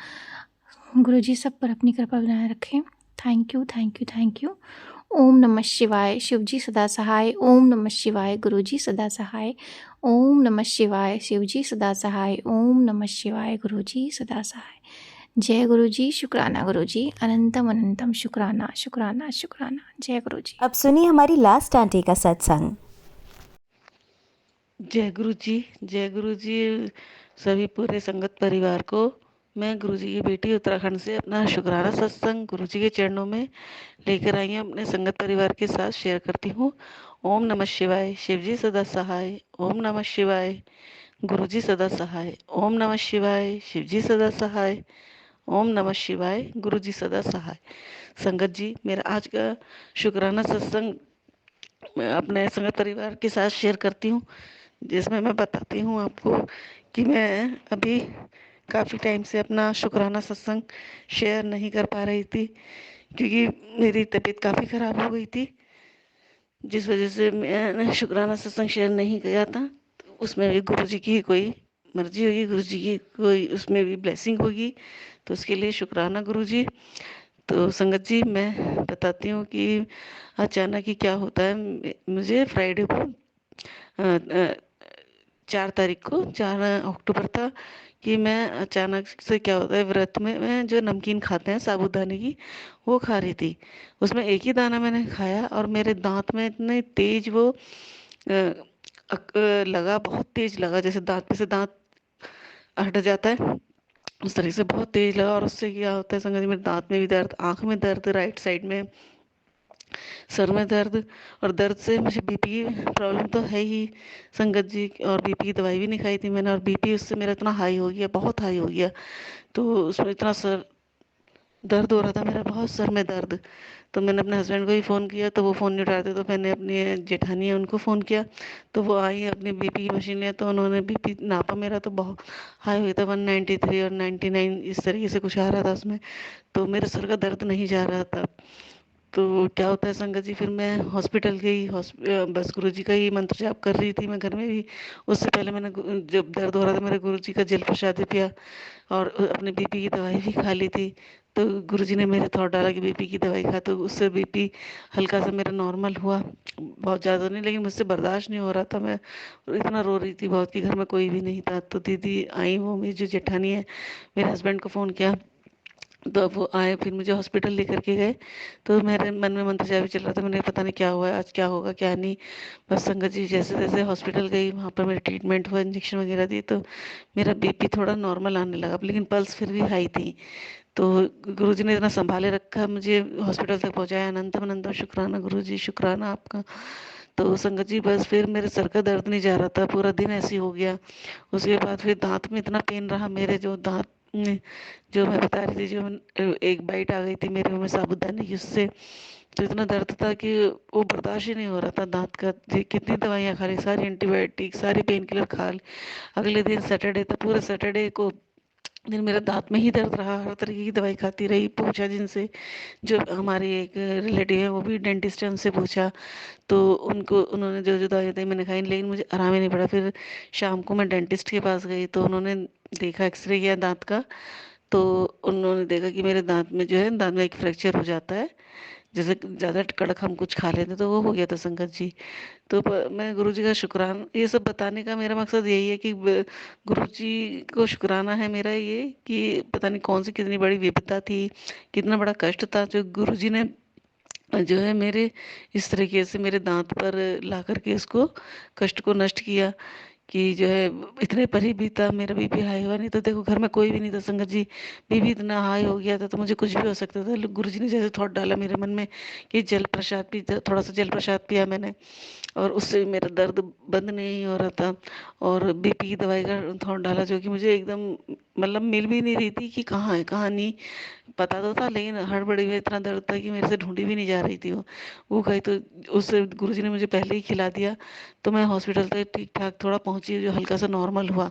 गुरुजी सब पर अपनी कृपा बनाए रखें। Thank you thank you thank you. ओम नमः शिवाय। शिवजी सदा सहाय। ओम नमः शिवाय। गुरुजी सदा सहाय। ओम नमः शिवाय। शिवजी सदा सहाय। ओम नमः शिवाय। गुरुजी सदा सहाय। जय गुरुजी। शुक्राना गुरुजी। अनंतम अनंतम शुक्राना शुक्राना शुक्राना। जय गुरुजी। अब सुनिए हमारी लास्ट आंटी का सत्संग। जय गुरु जी, जय गुरु जी। सभी पूरे संगत परिवार को मैं गुरु जी की बेटी उत्तराखंड से अपना शुक्राना सत्संग गुरु जी के चरणों में लेकर आई हूँ, अपने संगत परिवार के साथ शेयर करती हूँ। ओम नमः शिवाय। शिवजी सदा सहाय। ओम नमः शिवाय। गुरु जी सदा सहाय। ओम नमः शिवाय। शिवजी सदा सहाय। ओम नमः शिवाय। गुरु जी सदा सहाय। संगत जी, मेरा आज का शुक्राना सत्संग मैं अपने संगत परिवार के साथ शेयर करती हूँ, जिसमें मैं बताती हूँ आपको कि मैं अभी काफ़ी टाइम से अपना शुक्राना सत्संग शेयर नहीं कर पा रही थी, क्योंकि मेरी तबीयत काफ़ी ख़राब हो गई थी, जिस वजह से मैंने शुक्राना सत्संग शेयर नहीं किया था। तो उसमें भी गुरु जी की कोई मर्जी होगी, गुरु जी की कोई उसमें भी ब्लेसिंग होगी, तो उसके लिए शुक्राना गुरु जी। तो संगत जी मैं बताती हूँ कि अचानक ही क्या होता है। मुझे फ्राइडे को 4 तारीख को 4 अक्टूबर था कि मैं अचानक से क्या होता है, व्रत में मैं जो नमकीन खाते हैं साबूदाने की, वो खा रही थी। उसमें एक ही दाना मैंने खाया और मेरे दांत में इतने तेज वो लगा, बहुत तेज लगा, जैसे दांत पे से दांत हट जाता है उस तरीके से बहुत तेज लगा। और उससे क्या होता है संगत जी, मेरे दांत में भी दर्द, आँख में दर्द, राइट साइड में, सर में दर्द, और दर्द से मुझे बीपी प्रॉब्लम तो है ही संगत जी, और बीपी की दवाई भी नहीं खाई थी मैंने, और बीपी उससे मेरा इतना हाई हो गया, बहुत हाई हो गया। तो उसमें इतना सर दर्द हो रहा था मेरा, बहुत सर में दर्द। तो मैंने अपने हस्बैंड को ही फ़ोन किया, तो वो फ़ोन नहीं उठाते, तो मैंने अपनी जेठानी है उनको फ़ोन किया, तो वो आई अपनी बीपी की मशीन लिया, तो उन्होंने बीपी नापा मेरा, तो बहुत हाई हुआ था, 193 और 99 इस तरीके से कुछ आ रहा था उसमें। तो मेरे सर का दर्द नहीं जा रहा था। तो क्या होता है संगत जी, फिर मैं हॉस्पिटल गई, बस गुरु जी का ही मंत्र जाप कर रही थी मैं घर में भी। उससे पहले मैंने जब दर्द हो रहा था मेरे गुरु जी का जल प्रसाद भी पिया और अपने बीपी की दवाई भी खा ली थी। तो गुरु जी ने मेरे थॉट डाला कि बीपी की दवाई खा, तो उससे बीपी हल्का सा मेरा नॉर्मल हुआ, बहुत ज़्यादा नहीं, लेकिन मुझसे बर्दाश्त नहीं हो रहा था। मैं इतना रो रही थी बहुत कि घर में कोई भी नहीं था। तो दीदी आई, वो मेरी जो जेठानी है, मेरे हस्बैंड को फ़ोन किया, तो अब वो आए, फिर मुझे हॉस्पिटल लेकर के गए। तो मेरे मन में मंत्र जाप भी चल रहा था, मैंने पता नहीं क्या हुआ है आज, क्या होगा क्या नहीं। बस संगत जी जैसे जैसे हॉस्पिटल गई, वहाँ पर मेरा ट्रीटमेंट हुआ, इंजेक्शन वगैरह दिए, तो मेरा बीपी थोड़ा नॉर्मल आने लगा, लेकिन पल्स फिर भी हाई थी। तो गुरुजी ने इतना संभाले रखा, मुझे हॉस्पिटल तक पहुंचाया। अनंतम अनंतम शुक्राना गुरुजी, शुक्राना आपका। तो संगत जी बस फिर मेरे सर का दर्द नहीं जा रहा था, पूरा दिन ऐसे ही हो गया। उसके बाद फिर दांत में इतना पेन रहा, मेरे जो दांत जो मैं बता रही थी, जो एक बाइट आ गई थी मेरे मुंह में साबुदाने की, उससे तो इतना दर्द था कि वो बर्दाश्त ही नहीं हो रहा था दांत का। कितनी दवाइयाँ खा ली, सारी एंटीबायोटिक, सारी पेन किलर खा ली। अगले दिन सैटरडे था, पूरे सैटरडे को लेकिन मेरे दाँत में ही दर्द रहा, हर तरीके की दवाई खाती रही, पूछा जिनसे, जो हमारी एक रिलेटिव है वो भी डेंटिस्ट है, उनसे पूछा, तो उन्होंने जो-जो दवाई दी मैंने खाई, लेकिन मुझे आराम ही नहीं पड़ा। फिर शाम को मैं डेंटिस्ट के पास गई, तो उन्होंने देखा, एक्स-रे किया दाँत का, तो उन्होंने देखा कि मेरे दाँत में जो है, दाँत में एक फ्रैक्चर हो जाता है, जैसे ज़्यादा कड़क हम कुछ खा लेते तो वो हो गया था संगत जी। तो मैं गुरुजी का शुक्राना, ये सब बताने का मेरा मकसद यही है कि गुरुजी को शुक्राना है मेरा ये, कि पता नहीं कौन सी कितनी बड़ी विपदा थी, कितना बड़ा कष्ट था, जो गुरुजी ने जो है मेरे इस तरीके से मेरे दांत पर ला करके इसको कष्ट को नष्ट किया, कि जो है इतने पर ही बीता, मेरा बीपी हाई हुआ, नहीं तो देखो घर में कोई भी नहीं था संगत जी, बीपी इतना हाई हो गया था तो मुझे कुछ भी हो सकता था। गुरु जी ने जैसे थॉट डाला मेरे मन में कि जल प्रसाद पी, थोड़ा सा जल प्रसाद पिया मैंने, और उससे भी मेरा दर्द बंद नहीं हो रहा था, और बीपी की दवाई का थॉट डाला, जो कि मुझे एकदम मतलब मिल भी नहीं रही थी कि कहाँ है कहाँ नहीं, पता तो था लेकिन हड़बड़ी में इतना दर्द था कि मेरे से ढूंढी भी नहीं जा रही थी वो गई, तो उससे गुरुजी ने मुझे पहले ही खिला दिया, तो मैं हॉस्पिटल तक ठीक ठाक थोड़ा पहुंची, जो हल्का सा नॉर्मल हुआ,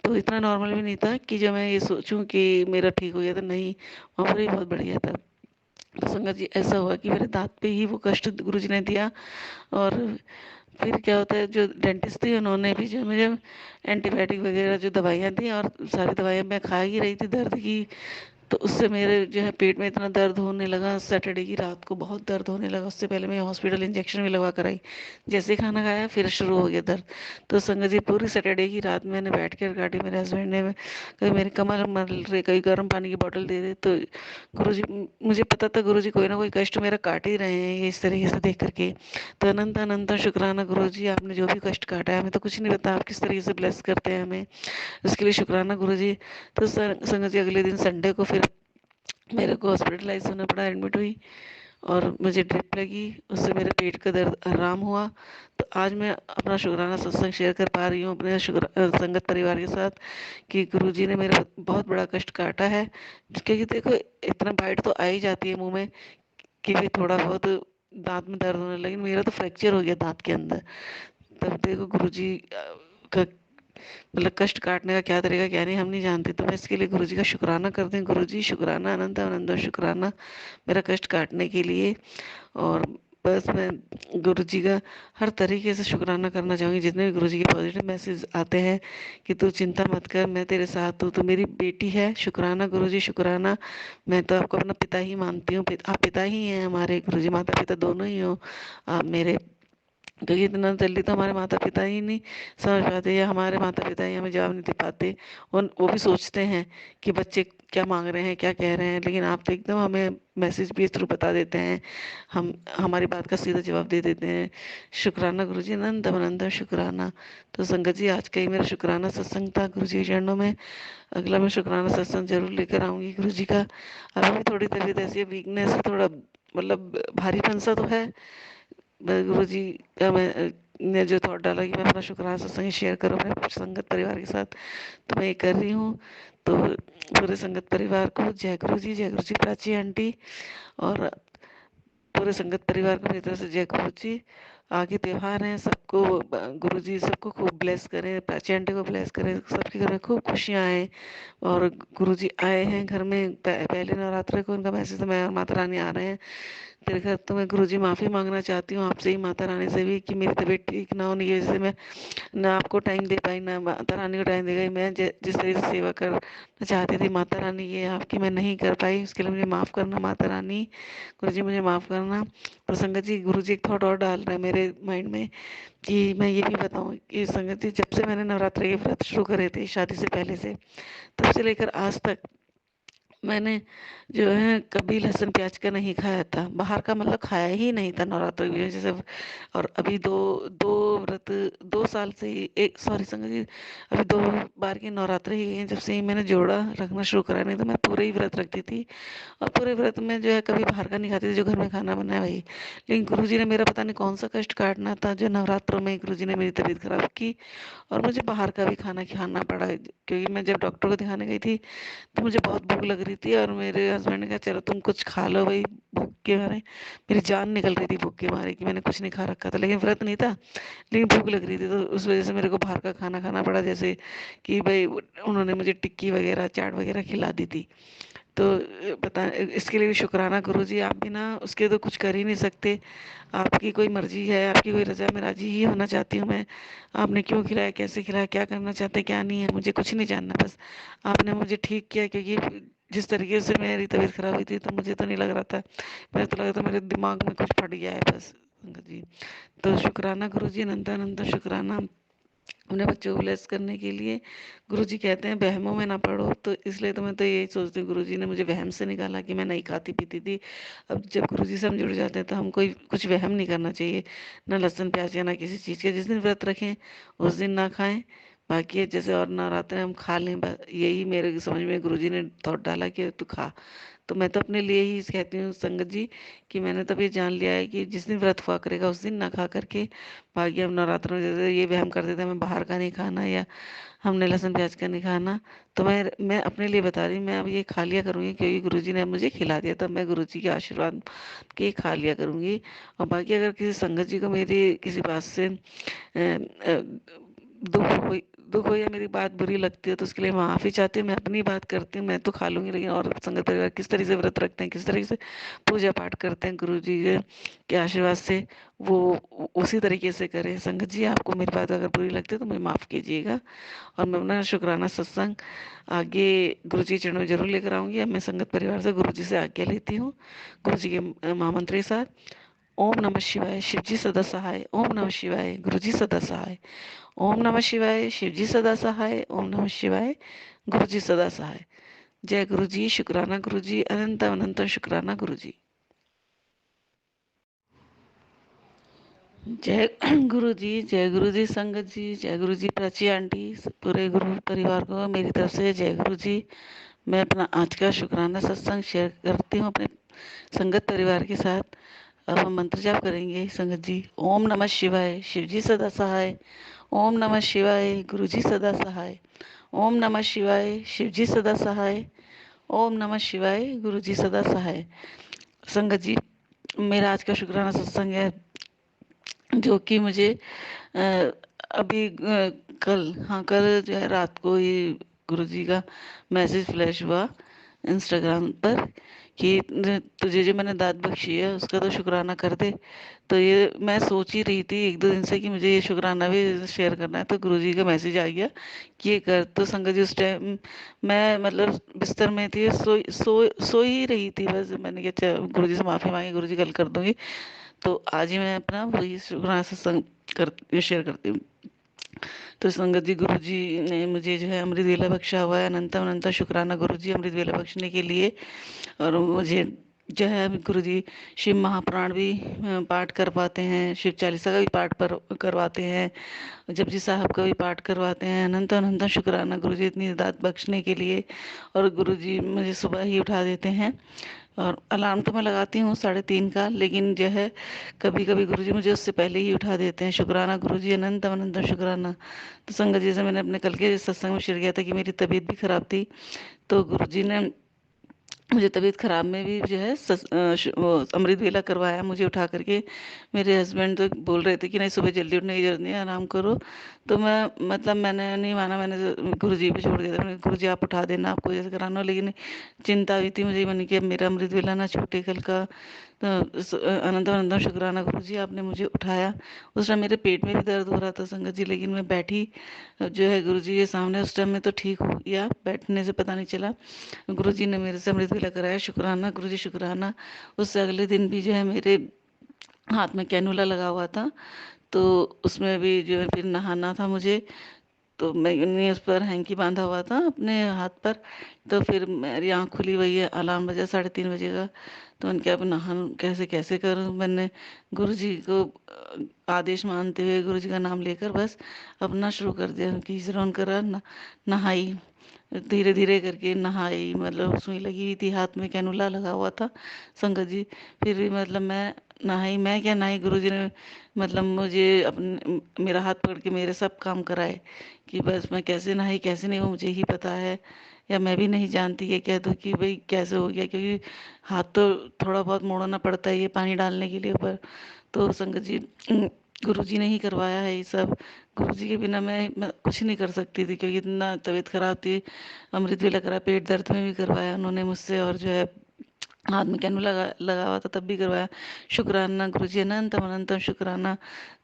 तो इतना नॉर्मल भी नहीं था कि जो मैं ये सोचूं कि मेरा ठीक हो गया था, नहीं, वहाँ पर भी बहुत बढ़िया था। तो संगत जी ऐसा हुआ कि मेरे दांत पे ही वो कष्ट गुरुजी ने दिया, और फिर क्या होता है, जो डेंटिस्ट थी उन्होंने भी जो मुझे एंटीबायोटिक वगैरह जो दवाइयाँ दी, और सारी दवाइयाँ मैं खा ही रही थी दर्द की, तो उससे मेरे जो है पेट में इतना दर्द होने लगा, सैटरडे की रात को बहुत दर्द होने लगा, उससे पहले मैं हॉस्पिटल इंजेक्शन भी लगवा कर आई, जैसे ही खाना खाया फिर शुरू हो गया दर्द। तो संगत जी पूरी सैटरडे की रात मैंने बैठ कर काटी, मेरे हस्बैंड ने कभी मेरी कमर मल रही, कभी गर्म पानी की बोतल दे दे, तो गुरुजी, मुझे पता था गुरुजी कोई ना कोई कष्ट मेरा काट ही रहे हैं ये इस तरीके से देख करके। तो अनंत अनंत शुक्राना गुरुजी, आपने जो भी कष्ट काटा है, हमें तो कुछ नहीं पता आप किस तरीके से ब्लेस करते हैं हमें, उसके लिए शुक्राना गुरुजी। तो संगत जी अगले दिन संडे को फिर मेरे को हॉस्पिटलाइज होना पड़ा, एडमिट हुई, और मुझे ड्रिप लगी, उससे मेरे पेट का दर्द आराम हुआ। तो आज मैं अपना शुक्राना सत्संग शेयर कर पा रही हूँ अपने संगत परिवार के साथ, कि गुरुजी ने मेरा बहुत बड़ा कष्ट काटा है, क्योंकि देखो इतना बाइट तो आ ही जाती है मुंह में कि भी थोड़ा बहुत दांत में दर्द होने लगी, मेरा तो फ्रैक्चर हो गया दांत के अंदर। तब देखो गुरुजी का मतलब कष्ट काटने का क्या तरीका क्या नहीं हम नहीं जानते, तो मैं इसके लिए गुरुजी का शुक्राना करती हूँ। गुरुजी शुक्राना, अनंत अनंत शुक्राना मेरा कष्ट काटने के लिए। और बस मैं गुरुजी का हर तरीके से शुक्राना करना चाहूँगी, जितने भी गुरुजी के पॉजिटिव मैसेज आते हैं कि तू चिंता मत कर, मैं तेरे साथ हूँ, तू मेरी बेटी है, शुक्राना गुरुजी शुक्राना। मैं तो आपको अपना पिता ही मानती हूँ, आप पिता ही हैं हमारे, गुरुजी माता पिता दोनों ही हो आप मेरे, क्योंकि इतना जल्दी तो हमारे माता पिता ही नहीं समझ पाते, या हमारे माता पिता ही हमें जवाब नहीं दे पाते, और वो भी सोचते हैं कि बच्चे क्या मांग रहे हैं क्या कह रहे हैं, लेकिन आप तो एकदम हमें मैसेज भी थ्रू बता देते हैं, हम हमारी बात का सीधा जवाब दे देते हैं। शुक्राना गुरुजी, अनंत अनंत शुक्राना। तो संगत जी आज का ही मेरा शुक्राना सत्संग था गुरुजी के चरणों में, अगला मैं शुक्राना सत्संग जरूर लेकर आऊंगी गुरुजी का। अभी भी थोड़ी तबीयत ऐसी है, वीकनेस है, थोड़ा मतलब भारीपन सा तो है, गुरु जी का ने जो थॉट डाला कि मैं अपना शुक्राना सत्संग शेयर करूँ अपने संगत परिवार के साथ, तो मैं ये कर रही हूँ। तो पूरे संगत परिवार को जय गुरु जी, जय गुरु जी प्राची आंटी, और पूरे संगत परिवार को मेरी तरफ से जय गुरु जी। आगे त्योहार हैं, सबको गुरु जी सबको खूब ब्लेस करें, प्राची आंटी को ब्लेस करें, सबके घर में खूब खुशियाँ आए, और गुरु जी आए हैं घर में, पहले नवरात्रि को उनका मैसेज था मैं और माता रानी आ रहे हैं तेरे घर, तो मैं गुरुजी माफ़ी मांगना चाहती हूँ आपसे ही, माता रानी से भी, कि मेरी तबीयत ठीक ना होने की वजह से मैं ना आपको टाइम दे पाई ना माता रानी को टाइम दे गई, मैं जिस तरीके से सेवा करना चाहती थी माता रानी ये आपकी मैं नहीं कर पाई, उसके लिए मुझे माफ़ करना माता रानी, गुरुजी मुझे माफ़ करना। और संगत जी गुरुजी एक थॉट और डाल रहे हैं मेरे माइंड में, कि मैं ये भी बताऊँ कि संगत जी जब से मैंने नवरात्रि के व्रत शुरू करे थे शादी से पहले से, तब से लेकर आज तक मैंने जो है कभी लहसुन प्याज का नहीं खाया था, बाहर का मतलब खाया ही नहीं था नवरात्रि की वजह से। और अभी दो दो व्रत 2 साल से ही, एक सॉरी संगत जी, अभी 2 बार की नवरात्रि ही है जब से ही मैंने जोड़ा रखना शुरू करा, नहीं तो मैं पूरे ही व्रत रखती थी, और पूरे व्रत में जो है कभी बाहर का नहीं खाती थी, जो घर में खाना बनाया वही। लेकिन गुरुजी ने मेरा पता नहीं कौन सा कष्ट काटना था, जो नवरात्रों में गुरुजी ने मेरी तबीयत खराब की, और मुझे बाहर का भी खाना खाना पड़ा, क्योंकि मैं जब डॉक्टर को दिखाने गई थी तो मुझे बहुत भूख लग रही थी और मेरे हस्बैंड ने कहा चलो तुम कुछ खा लो भाई, भूख के मारे मेरी जान निकल रही थी, भूख के मारे कि मैंने कुछ नहीं खा रखा था, लेकिन व्रत नहीं था, लेकिन भूख लग रही थी, तो उस वजह से मेरे को बाहर का खाना खाना पड़ा, जैसे कि भाई उन्होंने मुझे टिक्की वगैरह चाट वगैरह खिला दी थी। तो बता, इसके लिए भी शुक्राना गुरु जी, आप भी ना उसके तो कुछ कर ही नहीं सकते, आपकी कोई मर्जी है, आपकी कोई रजा, में राजी ही होना चाहती हूँ मैं। आपने क्यों खिलाया, कैसे खिलाया, क्या करना चाहते हैं क्या नहीं है, मुझे कुछ नहीं जानना, बस आपने मुझे ठीक किया, क्योंकि जिस तरीके से मेरी तबीयत खराब हुई थी तो मुझे तो नहीं लग रहा था, मेरे तो लगा था मेरे दिमाग में कुछ फट गया है बस संगत जी। तो शुक्राना गुरु जी, अनंता अनंता शुक्राना अपने बच्चों को ब्लेस करने के लिए। गुरुजी कहते हैं वहमों में ना पड़ो, तो इसलिए तो मैं तो यही सोचती हूँ, गुरुजी ने मुझे वहम से निकाला कि मैं नहीं खाती पीती थी। अब जब गुरुजी से हम जुड़ जाते हैं तो हम कोई कुछ वहम नहीं करना चाहिए, ना लहसुन प्याज या ना किसी चीज़ के, जिस दिन व्रत रखें उस दिन ना खाएं, बाकी जैसे और नवरात्र हम खा लें, यही मेरे समझ में गुरुजी ने थॉट डाला कि तू खा। तो मैं तो अपने लिए ही कहती हूँ संगत जी, कि मैंने तब ये जान लिया है कि जिस दिन व्रत हुआ करेगा उस दिन ना खा करके, बाकी हम नवरात्र में जैसे ये वहम करते थे हमें बाहर का नहीं खाना या हमने लहसुन प्याज का नहीं खाना, तो मैं अपने लिए बता रही हूँ, मैं अब ये खा लिया करूँगी, क्योंकि गुरुजी ने मुझे खिला दिया, तब मैं गुरुजी के आशीर्वाद के खा लिया करूँगी। और बाकी अगर किसी संगत जी को मेरी किसी बात से दुख हो या मेरी बात बुरी लगती है तो उसके लिए माफ़ी चाहती हूँ, मैं अपनी बात करती हूँ, मैं तो खा लूँगी, लेकिन और संगत परिवार किस तरीके से व्रत रखते हैं, किस तरीके से पूजा पाठ करते हैं गुरु जी के आशीर्वाद से, वो उसी तरीके से करें। संगत जी आपको मेरी बात अगर बुरी लगती है तो मुझे माफ़ कीजिएगा, और मैं अपना शुक्राना सत्संग आगे गुरु जी चरणों में जरूर लेकर आऊँगी। अब मैं संगत परिवार से गुरु जी से आज्ञा लेती हूँ, गुरु जी के महामंत्र के साथ। ओम नमः शिवाय, शिवजी सदा सहाय, ओम नमः शिवाय, गुरुजी सदा सहाय, ओम नमः शिवाय, शिवजी सदा सहाय, ओम नमः शिवाय, गुरुजी सदा सहाय। जय गुरु जी, शुक्राना गुरु जी, अनंत अनंत शुक्राना गुरु जी। जय गुरु जी, जय गुरु जी संगत जी, जय गुरु जी प्राची आंटी, पूरे गुरु परिवार को मेरी तरफ से जय गुरु जी। मैं अपना आज का शुक्राना सत्संग शेयर करती हूँ अपने संगत परिवार के साथ। अब हम मंत्र जाप करेंगे संगत जी। ओम नमः शिवाय, शिवजी सदा सहाय, ओम नमः शिवाय, गुरुजी सदा सहाय, ओम नमः शिवाय, शिवजी सदा सहाय, ओम नमः शिवाय, गुरुजी सदा सहाय। संगत जी, मेरा आज का शुक्राना सत्संग है जो कि मुझे अ, अभी कल जो है रात को ही गुरुजी का मैसेज फ्लैश हुआ इंस्टाग्राम पर कि तुझे जो मैंने दात बख्शी है उसका तो शुक्राना कर दे। तो ये मैं सोच ही रही थी एक दो दिन से कि मुझे ये शुक्राना भी शेयर करना है, तो गुरुजी का मैसेज आ गया कि ये कर। तो संगत जी उस टाइम मैं मतलब बिस्तर में थी, सो ही रही थी बस। मैंने कहा अच्छा गुरुजी से माफ़ी मांगी, गुरुजी कल कर दूंगी। तो आज ही मैं अपना वही शुक्राना सत्संग शेयर करती हूँ। तो संगत जी, गुरु जी ने मुझे जो है अमृत वेला बख्शा हुआ है, अनंत अनंत शुक्राना गुरु जी अमृत वेला बख्शने के लिए। और मुझे जो है गुरु जी शिव महापुराण भी पाठ करवाते हैं, शिव चालीसा का भी पाठ पर करवाते हैं, जपजी साहब का भी पाठ करवाते हैं। अनंत अनंत शुक्राना गुरु जी इतनी दात बख्शने के लिए। और गुरु जी मुझे सुबह ही उठा देते हैं, और अलार्म तो मैं लगाती हूँ 3:30 का, लेकिन जो है कभी कभी गुरुजी मुझे उससे पहले ही उठा देते हैं। शुक्राना गुरुजी, अनंत अनंत शुक्राना। तो संगत जी से मैंने अपने कल के सत्संग में शेयर किया था कि मेरी तबीयत भी खराब थी, तो गुरुजी ने मुझे तबीयत खराब में भी जो है वो अमृत वेला करवाया मुझे उठा करके। मेरे हस्बैंड तो बोल रहे थे कि नहीं सुबह जल्दी उठने की जरूरत नहीं है, आराम करो। तो मैं मतलब मैंने नहीं माना, मैंने गुरु जी पे छोड़ दिया था। मैंने गुरु जी आप उठा देना, आपको जैसे कराना हो, लेकिन चिंता हुई थी मुझे, मैंने कि अब मेरा अमृत वेला ना छूटे कल का। तो अनंत अनंत शुक्राना गुरु जी आपने मुझे उठाया। उस टाइम मेरे पेट में भी दर्द हो रहा था संगत जी, लेकिन मैं बैठी जो है गुरु जी के सामने, उस टाइम में तो ठीक हो गया, बैठने से पता नहीं चला। गुरु जी ने मेरे से अमृत वेला कराया, शुक्राना गुरु जी शुक्राना। उससे अगले दिन भी जो है मेरे हाथ में कैनुला लगा हुआ था, तो उसमें भी जो है फिर नहाना था मुझे। तो मैंने उस पर हैंकी बांधा हुआ था अपने हाथ पर। तो फिर मेरी आँख खुली, वही है अलार्म बजा 3:30 बजे का। तो मैंने कहा अब नहान कैसे कैसे करूँ, मैंने गुरु जी को आदेश मानते हुए गुरु जी का नाम लेकर बस अपना शुरू कर दिया कि श्रवण करा नहाई, धीरे धीरे करके नहाई, मतलब सुई लगी हुई थी, हाथ में कैनुला लगा हुआ था संगत जी। फिर भी मतलब मैं नहाई, मैं क्या नहाई, गुरु जी ने मतलब मुझे अपने मेरा हाथ पकड़ के मेरे सब काम कराए कि बस मैं कैसे नहाई कैसे नहीं वो मुझे ही पता है। या मैं भी नहीं जानती, ये कह दूँ कि भाई कैसे हो गया, क्योंकि हाथ तो थोड़ा बहुत मोड़ना पड़ता है ये पानी डालने के लिए ऊपर। तो संगत जी, गुरु जी ने ही करवाया है ये सब। गुरु जी के बिना मैं कुछ नहीं कर सकती थी, क्योंकि इतना तबीयत खराब थी। अमृत भी लग रहा, पेट दर्द में भी करवाया उन्होंने मुझसे, और जो है हाथ में कैनू लगा हुआ था तब भी करवाया। शुक्राना गुरु जी, अनंतम अनंतम शुक्राना।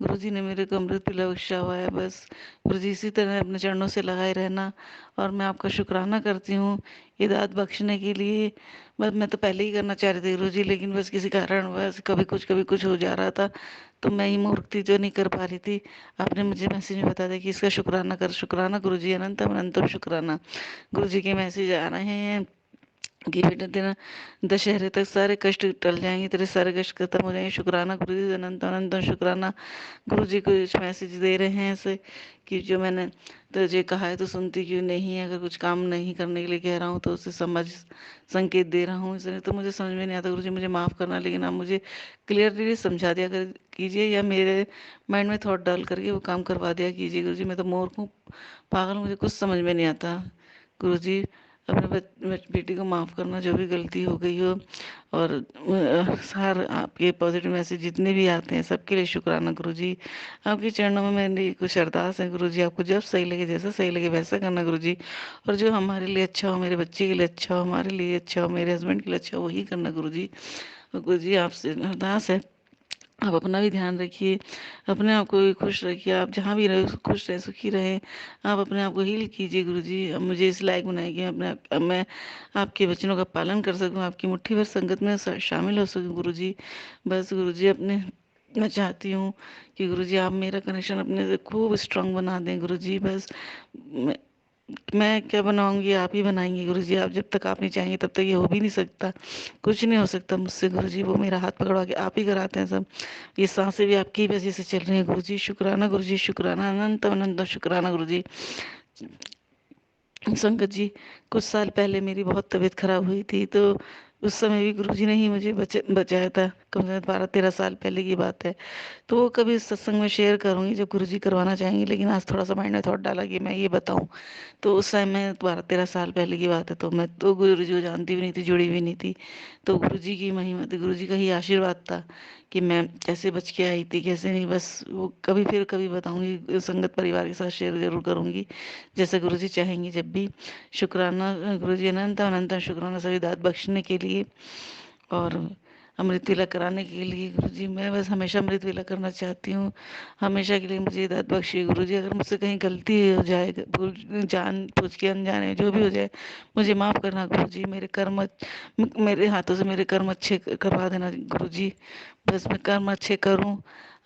गुरु जी ने मेरे को अमृत पिला बख्शा हुआ है। बस गुरु जी इसी तरह अपने चरणों से लगाए रहना, और मैं आपका शुक्राना करती हूँ ये दात बख्शने के लिए। बस मैं तो पहले ही करना चाह रही थी गुरु जी, लेकिन बस किसी कारण बस कभी कुछ हो जा रहा था, तो मैं ही मूर्ख थी जो नहीं कर पा रही थी। आपने मुझे मैसेज में बता दिया कि इसका शुक्राना कर। शुक्राना गुरु जी, अनंतम अनंतम शुक्राना। गुरु जी के मैसेज आ रहे हैं कि बेटा तेरा दशहरे तक सारे कष्ट टल जाएंगे, तेरे सारे कष्ट खत्म हो जाएंगे। शुक्राना गुरु जी, अनंत अनंत शुक्राना। गुरु जी कुछ मैसेज दे रहे हैं ऐसे कि जो मैंने तुझे कहा है तो सुनती क्यों नहीं है, अगर कुछ काम नहीं करने के लिए कह रहा हूँ तो उसे समझ, संकेत दे रहा हूँ। इसलिए तो मुझे समझ में नहीं आता गुरु जी, मुझे माफ़ करना, लेकिन आप मुझे क्लियरली समझा दिया कर कीजिए, या मेरे माइंड में थॉट डाल करके वो काम करवा दिया कीजिए। गुरु जी मैं तो मूर्ख हूँ, पागल, मुझे कुछ समझ में नहीं आता। गुरु जी अपने बेटी को माफ़ करना, जो भी गलती हो गई हो। और सार आपके पॉजिटिव मैसेज जितने भी आते हैं सबके लिए शुक्राना गुरु जी। आपके चरणों में मेरी कुछ अरदास है गुरु जी, आपको जब सही लगे, जैसा सही लगे वैसा करना गुरु जी। और जो हमारे लिए अच्छा हो, मेरे बच्चे के लिए अच्छा हो, हमारे लिए अच्छा हो, मेरे हस्बैंड के लिए अच्छा हो, वही करना गुरु जी। गुरु जी आपसे अरदास है, आप अपना भी ध्यान रखिए, अपने आप को भी खुश रखिए। आप जहाँ भी रहे खुश रहे, सुखी रहें। आप अपने आप को हील कीजिए गुरु जी। अब मुझे इस लायक बनाइए कि अब मैं आपके वचनों का पालन कर सकूं, आपकी मुट्ठी भर संगत में शामिल हो सकूं गुरु जी। बस गुरु जी अपने, मैं चाहती हूँ कि गुरु जी आप मेरा कनेक्शन अपने से खूब स्ट्रांग बना दें गुरु जी। बस मैं क्या बनाऊंगी, आप ही बनाएंगे गुरु जी। आप जब तक आप नहीं चाहेंगे तब तक ये हो भी नहीं सकता, कुछ नहीं हो सकता मुझसे गुरु जी। वो मेरा हाथ पकड़वा के आप ही कराते हैं सब, ये सांसें भी आपकी वजह से चल रही हैं गुरु जी। शुक्राना गुरु जी, शुक्राना, अनंत अनंत शुक्राना गुरु जी। संगत जी, कुछ साल पहले मेरी बहुत तबीयत खराब हुई थी, तो उस समय भी गुरु जी ने ही मुझे बचाया था। कम से कम 12-13 साल पहले की बात है। तो वो कभी सत्संग में शेयर करूंगी जब गुरु जी करवाना चाहेंगे, लेकिन आज थोड़ा सा माइंड में थॉट डाला कि मैं ये बताऊं। तो उस टाइम में 12-13 साल पहले की बात है, तो मैं तो गुरु जी को जानती भी नहीं थी, जुड़ी भी नहीं थी। तो गुरु जी की महिमा थी, गुरु जी का ही आशीर्वाद था कि मैं कैसे बच के आई थी, कैसे नहीं। बस वो कभी फिर कभी बताऊंगी, संगत परिवार के साथ शेयर जरूर करूंगी, जैसे गुरु जी चाहेंगे जब भी। शुक्राना गुरु जी, अनंत अनंत शुक्राना सभी दात बख्शने के लिए और अमृत वेला कराने के लिए गुरु जी। मैं बस हमेशा अमृत वेला करना चाहती हूँ, हमेशा के लिए मुझे हिदायत बख्शिए गुरु जी। अगर मुझसे कहीं गलती हो जाए, जान पूछ के अनजाने जो भी हो जाए, मुझे माफ़ करना गुरु जी। मेरे कर्म, मेरे हाथों से मेरे कर्म अच्छे करवा देना गुरु जी। बस मैं कर्म अच्छे करूँ,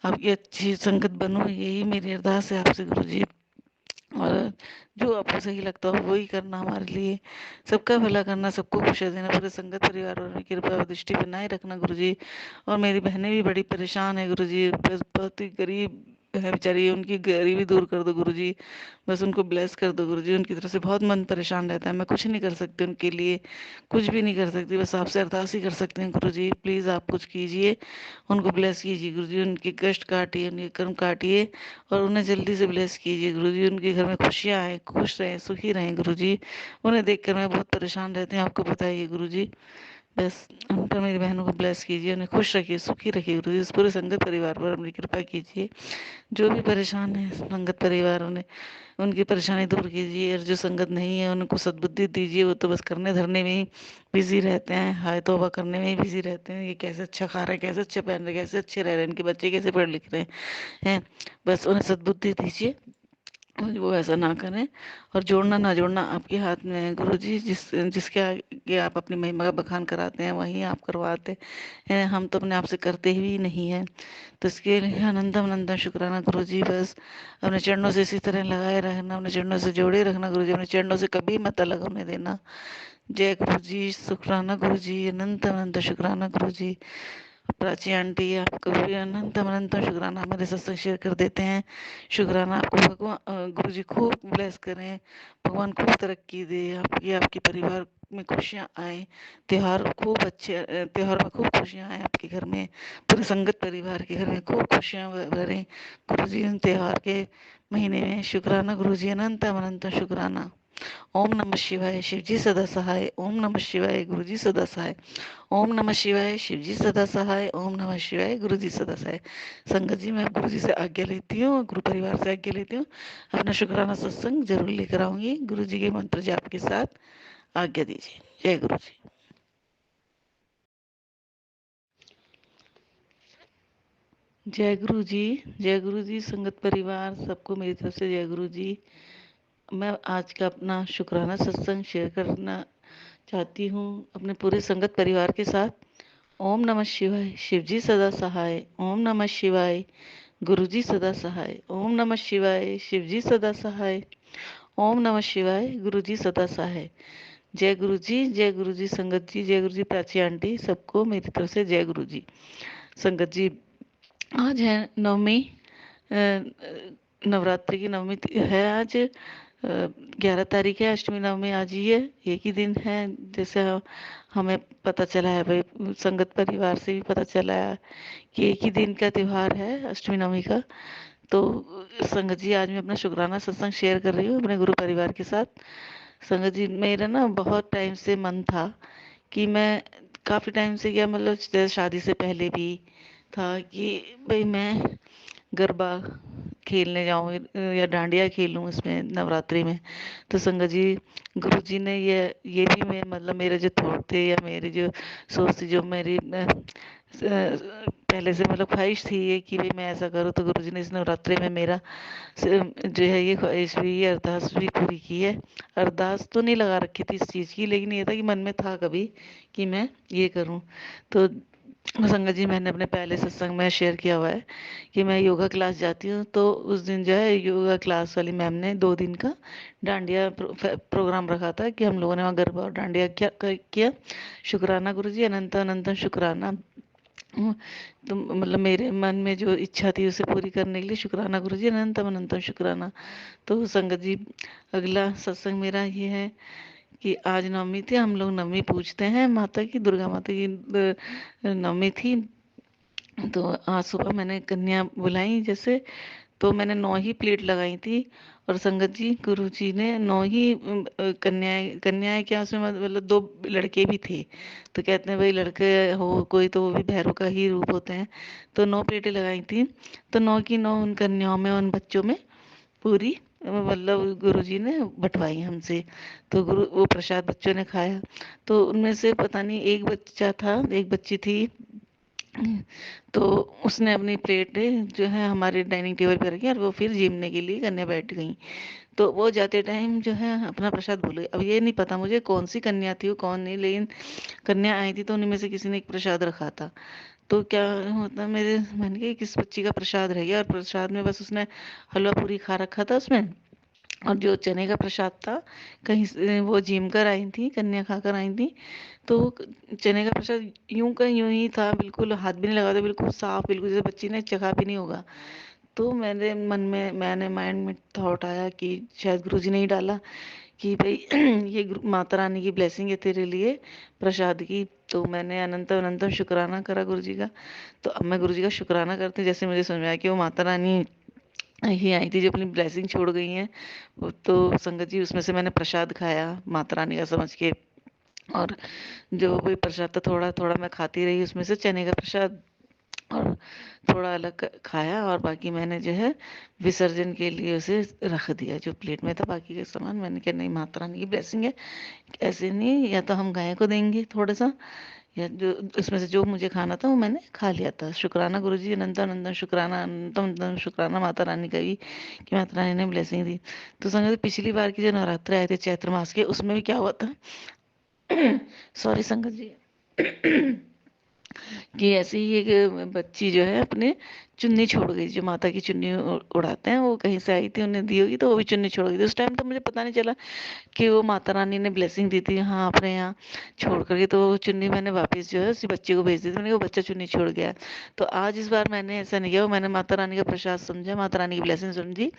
आपकी अच्छी संगत बनूँ, यही मेरी अरदास है आपसे गुरु जी। और जो आपको सही लगता हो वही करना हमारे लिए, सबका भला करना, सबको खुश देना, पूरे संगत परिवार और कृपा और दृष्टि बनाए रखना गुरु जी। और मेरी बहनें भी बड़ी परेशान है गुरु जी, बस बहुत ही गरीब है बेचारी, उनकी गरीबी दूर कर दो गुरु जी। बस उनको ब्लेस कर दो गुरु जी। उनकी तरफ से बहुत मन परेशान रहता है, मैं कुछ नहीं कर सकती उनके लिए, कुछ भी नहीं कर सकती, बस आपसे अरदास ही कर सकते हैं गुरु जी। प्लीज़ आप कुछ कीजिए, उनको ब्लेस कीजिए गुरु जी, उनके कष्ट काटिए, उनके कर्म काटिए, और उन्हें जल्दी से ब्लेस कीजिए गुरु जी। उनके घर में खुशियाँ आए, खुश रहें, सुखी रहें गुरु जी। उन्हें देखकर मैं बहुत परेशान रहती हूँ, आपको पता है ये गुरु जी। बस उन पर, मेरी बहनों को ब्लेस कीजिए, उन्हें खुश रखिए, सुखी रखिए गुरु जी। इस पूरे संगत परिवार पर अपनी कृपा कीजिए, जो भी परेशान है संगत परिवार, उन्हें उनकी परेशानी दूर कीजिए। और जो संगत नहीं है उनको सद्बुद्धि दीजिए, वो तो बस करने धरने में ही बिजी रहते हैं, हाय तौबा करने में ही बिजी रहते हैं। ये कैसे अच्छा खा रहे हैं, कैसे अच्छे पहन रहे हैं, कैसे अच्छे रह रहे हैं, इनके बच्चे कैसे पढ़ लिख रहे हैं। बस उन्हें सद्बुद्धि दीजिए, वो ऐसा ना करें। और जोड़ना ना जोड़ना आपके हाथ में है गुरु जी। जिसके आगे आप अपनी महिमा का बखान कराते हैं वहीं आप करवाते हैं, हम तो अपने आप से करते ही नहीं हैं। तो इसके लिए अनंतम अनंतम शुक्राना गुरु जी। बस अपने चरणों से इसी तरह लगाए रखना, अपने चरणों से जोड़े रखना गुरु जी, अपने चरणों से कभी मत अलग होने देना। जय गुरु जी, शुक्राना गुरु जी, अनंत अनंत शुक्राना गुरु जी। प्राची आंटी, आपको भी अनंत अनंत शुक्राना, मेरे सत्संग शेयर कर देते हैं। शुक्राना आपको, भगवान गुरु जी खूब ब्लेस करें, भगवान खूब तरक्की दे, आपकी आपके परिवार में खुशियाँ आए, त्योहार खूब अच्छे, त्योहार में खूब खुशियाँ आए आपके घर में, पूरे संगत परिवार के घर में खूब खुशियाँ भरें गुरु जी इन त्योहार के महीने में। शुक्राना गुरु जी, अनंत अनंत शुक्राना। ओम नमः शिवाय शिवजी सदा सहाय। ओम नमः शिवाय गुरुजी सदा सहाय। ओम नमः शिवाय शिवजी सदा सहाय। ओम नमः शिवाय गुरुजी सदा सहाय। संगत जी, मैं अब गुरुजी से आज्ञा लेती हूँ, गुरु परिवार से आज्ञा लेती हूँ। अपना शुक्राना सत्संग जरूर लेकर आऊंगी। गुरुजी के मंत्र जाप के साथ आज्ञा दीजिए। जय गुरु जी। जय गुरु जी। जय गुरु जी। संगत परिवार सबको मेरी तरफ से जय गुरु जी। मैं आज का अपना शुक्राना सत्संग शेयर करना चाहती हूँ अपने पूरे संगत परिवार के साथ। ओम नमः शिवाय शिवजी सदा सहाय। ओम नमः शिवाय गुरुजी सदा सहाय। ओम नमः शिवाय शिवजी सदा सहाय। ओम नमः शिवाय गुरुजी सदा सहाय। जय गुरु जी। जय गुरु जी। संगत जी जय गुरु जी। प्राची आंटी सबको मेरी तरफ से जय गुरु जी। संगत जी, आज है नवमी, नवरात्रि की नवमी है आज। 11 तारीख है, अष्टमी नवमी आज ही है, एक ही दिन है। जैसे हमें पता चला है भाई, संगत परिवार से भी पता चला है कि एक ही दिन का त्योहार है अष्टमी नवमी का। तो संगत जी, आज मैं अपना शुक्राना सत्संग शेयर कर रही हूँ अपने गुरु परिवार के साथ। संगत जी, मेरा ना बहुत टाइम से मन था कि मैं, काफ़ी टाइम से क्या मतलब जैसे शादी से पहले भी था कि भाई मैं गरबा खेलने जाऊं या डांडिया खेलूं इसमें नवरात्रि में। तो संगत जी, गुरु जी ने ये भी मैं मतलब मेरे जो थॉट थे या मेरी जो सोच थी, जो मेरी पहले से मतलब ख्वाहिश थी ये कि भाई मैं ऐसा करूँ, तो गुरु जी ने इस नवरात्रि में मेरा जो है ये ख्वाहिश भी, ये अरदास भी पूरी की है। अरदास तो नहीं लगा रखी थी इस चीज़ की, लेकिन ये था कि मन में था कभी कि मैं ये करूं। तो संगत जी, मैंने अपने पहले सत्संग में शेयर किया हुआ है कि मैं योगा क्लास जाती हूँ। तो उस दिन जो है योगा क्लास वाली मैम ने 2 दिन का डांडिया प्रोग्राम रखा था कि हम लोगों ने वहाँ गरबा और डांडिया किया। शुक्राना गुरु जी, अनंत अनंत शुक्राना। तो मतलब मेरे मन में जो इच्छा थी उसे पूरी करने के लिए शुक्राना गुरु जी, अनंतम अनंतम शुक्राना। तो संगत जी, अगला सत्संग मेरा ये है कि आज नवमी थी, हम लोग नवमी पूजते हैं माता की, दुर्गा माता की नवमी थी। तो आज सुबह मैंने कन्या बुलाई, जैसे तो मैंने 9 ही प्लेट लगाई थी। और संगत जी, गुरु जी ने 9 ही कन्याएं, कन्याएं क्या उसमें मतलब 2 लड़के भी थे। तो कहते हैं भाई लड़के हो कोई तो वो भी भैरव का ही रूप होते हैं। तो 9 प्लेटें लगाई थी। तो 9 की 9 उन कन्याओं में, उन बच्चों में पूरी मतलब गुरु जी ने बंटवाई हमसे। तो गुरु वो प्रसाद बच्चों ने खाया। तो उनमें से पता नहीं एक बच्चा था, एक बच्ची थी, तो उसने अपनी प्लेट जो है हमारे डाइनिंग टेबल पे रखी और वो फिर जीमने के लिए करने बैठ गई। तो वो जाते टाइम जो है अपना प्रसाद भूल गई। अब ये नहीं पता मुझे कौन सी कन्या थी वो कौन नहीं, लेकिन कन्या आई थी तो उन्हीं में से किसी ने एक प्रसाद रखा था। तो क्या होता, मेरे मैंने कहा किस बच्ची का प्रसाद रह गया, और प्रसाद में बस उसने हलवा पूरी खा रखा था उसमें। और जो चने का प्रसाद था, कहीं से वो जीम कर आई थी, कन्या खाकर आई थी। तो चने का प्रसाद यूं का यूं ही था, बिल्कुल हाथ भी नहीं लगा था, बिल्कुल साफ, बिल्कुल जैसे बच्ची ने चखा भी नहीं होगा। तो मेरे मन में, मैंने माइंड में थॉट आया कि शायद गुरुजी ने ही डाला कि भाई ये माता रानी की ब्लेसिंग है तेरे लिए प्रसाद की। तो मैंने अनंत अनंत शुक्राना करा गुरुजी का। तो अब मैं गुरुजी का शुक्राना करती, जैसे मुझे समझ में आया कि वो माता रानी ही आई थी जो अपनी ब्लेसिंग छोड़ गई हैं। तो संगत जी, उसमें से मैंने प्रसाद खाया माता रानी का समझ के। और जो भी प्रसाद था थोड़ा थोड़ा मैं खाती रही, उसमें से चने का प्रसाद और थोड़ा अलग खाया, और बाकी मैंने जो है विसर्जन के लिए उसे रख दिया जो प्लेट में था। बाकी का सामान मैंने कहा नहीं, माता रानी की ब्लेसिंग है, ऐसे नहीं, या तो हम गाय को देंगे थोड़ा सा, या जो इसमें से जो मुझे खाना था वो मैंने खा लिया था। शुक्राना गुरु जी, अनंत अनंत शुक्राना, अनंतम अनंत शुक्राना माता रानी का भी कि माता रानी ने ब्लेसिंग दी। तो संगत, पिछली बार की जो नवरात्र आए थे चैत्र मास के, उसमें भी क्या हुआ था सॉरी संगत जी कि ऐसे ही एक बच्ची जो है अपने चुन्नी छोड़ गई, जो माता की चुन्नी उड़ाते हैं, वो कहीं से आई थी, उन्हें दी होगी, तो वो भी चुन्नी छोड़ गई थी। उस टाइम तो मुझे पता नहीं चला कि वो माता रानी ने ब्लेसिंग दी थी हाँ अपने यहाँ छोड़ करके। तो वो चुन्नी मैंने वापस जो है उसी बच्चे को भेज दी थी। मैंने कहा वो बच्चा चुन्नी छोड़ गया। तो आज इस बार मैंने ऐसा नहीं किया, वो मैंने माता रानी का प्रसाद समझा, माता रानी की ब्लेसिंग समझी,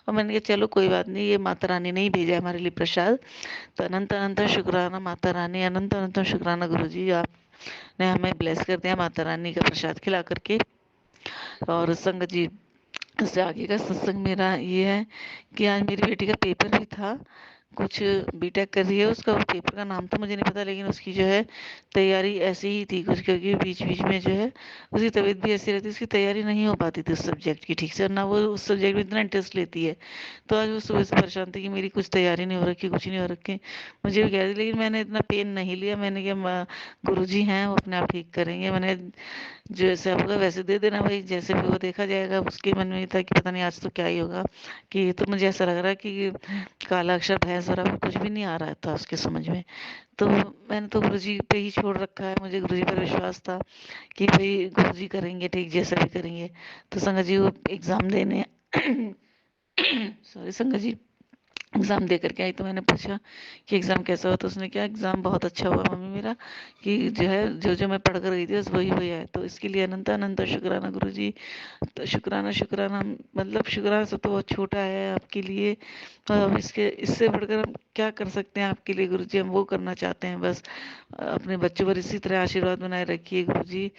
और मैंने कहा चलो कोई बात नहीं, ये माता रानी ने ही भेजा है हमारे लिए प्रसाद। तो अनंत अनंत शुक्राना माता रानी, अनंत अनंत शुक्राना गुरु जी, आपने हमें ब्लेस कर दिया माता रानी का प्रसाद खिला करके। और संगत जी, इससे आगे का सत्संग मेरा ये है कि आज मेरी बेटी का पेपर भी था। कुछ बीटेक कर रही है। उसका पेपर का नाम तो मुझे नहीं पता, लेकिन उसकी जो है तैयारी ऐसी ही थी कुछ, क्योंकि बीच बीच में जो है उसकी तबीयत भी ऐसी रहती है, उसकी तैयारी नहीं हो पाती थी उस सब्जेक्ट की ठीक से, और ना वो उस सब्जेक्ट में इतना इंटरेस्ट लेती है। तो आज वो सुबह से परेशान थी कि मेरी कुछ तैयारी नहीं हो रखी, कुछ नहीं हो रखी। मुझे भी कह रही थी, लेकिन मैंने इतना पेन नहीं लिया। मैंने कहा गुरु जी हैं, वो अपने आप ठीक करेंगे। मैंने जैसे होगा वैसे दे देना भाई, जैसे भी वो देखा जाएगा। उसके मन में था कि पता नहीं आज तो क्या ही होगा, कि तो मुझे ऐसा लग रहा है कि काला अक्षर भैंस बराबर कुछ भी नहीं आ रहा था उसके समझ में। तो मैंने तो गुरुजी पे ही छोड़ रखा है, मुझे गुरुजी पर विश्वास था कि भाई गुरुजी करेंगे ठीक, जैसा भी करेंगे। तो संगत जी वो एग्जाम देने सॉरी संगत जी एग्ज़ाम दे करके आई, तो मैंने पूछा कि एग्ज़ाम कैसा हुआ। तो उसने कहा एग्ज़ाम बहुत अच्छा हुआ मम्मी मेरा, कि जो है जो जो मैं पढ़ कर गई थी बस वही वही आया। तो इसके लिए अनंत अनंत शुक्राना गुरुजी। तो शुक्राना शुक्राना, मतलब शुक्राना सब तो बहुत छोटा है आपके लिए। अब इसके इससे बढ़कर हम क्या कर सकते हैं आपके लिए गुरुजी, हम वो करना चाहते हैं बस। अपने बच्चों पर इसी तरह आशीर्वाद बनाए रखिए गुरुजी।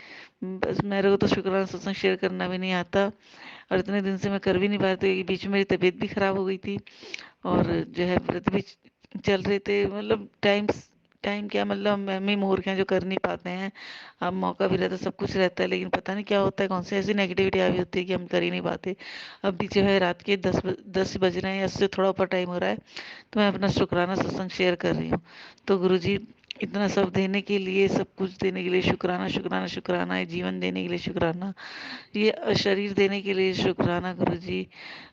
बस मेरे को तो शुक्राना सत्संग शेयर करना भी नहीं आता, और इतने दिन से मैं कर भी नहीं पा रही थी। बीच में मेरी तबीयत भी खराब हो गई थी, और जो है व्रत भी चल रहे थे। मतलब टाइम क्या, मतलब हम ही मूर्ख हैं जो कर नहीं पाते हैं। अब मौका भी रहता, सब कुछ रहता है, लेकिन पता नहीं क्या होता है, कौन सी ऐसी नेगेटिविटी आई होती है कि हम कर ही नहीं पाते। अब भी जो है रात के 10 बज रहे हैं या उससे थोड़ा ऊपर टाइम हो रहा है, तो मैं अपना शुक्राना सत्संग शेयर कर रही हूँ। तो गुरुजी इतना सब देने के लिए, सब कुछ देने के लिए शुक्राना शुक्राना शुक्राना है, जीवन देने के लिए शुक्राना, ये शरीर देने के लिए शुक्राना गुरुजी,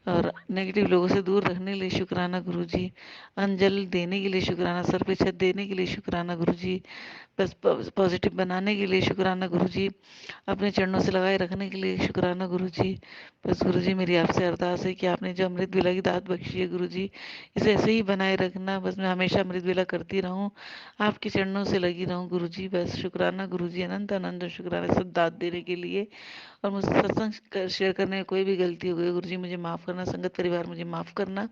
और नेगेटिव लोगों से दूर रखने के लिए शुक्राना गुरुजी, अंजल देने के लिए शुक्राना, सर पे छत देने के लिए शुक्राना गुरुजी, बस पॉजिटिव बनाने के लिए शुक्राना गुरुजी, अपने चरणों से लगाए रखने के लिए शुक्राना गुरुजी। बस गुरुजी मेरी आपसे अरदास है कि आपने जो अमृत वेला की दात बख्शी है गुरुजी, इसे ऐसे ही बनाए रखना। बस मैं हमेशा अमृत वेला करती रहूं, आपके चरणों से लगी रहूं गुरुजी। बस शुक्राना गुरुजी, अनंत अनंत शुक्राना सब दात देने के लिए। और मुझसे सत्संग शेयर करने में कोई भी गलती हो गई गुरुजी मुझे माफ़ करना, संगत परिवार मुझे माफ़ करना।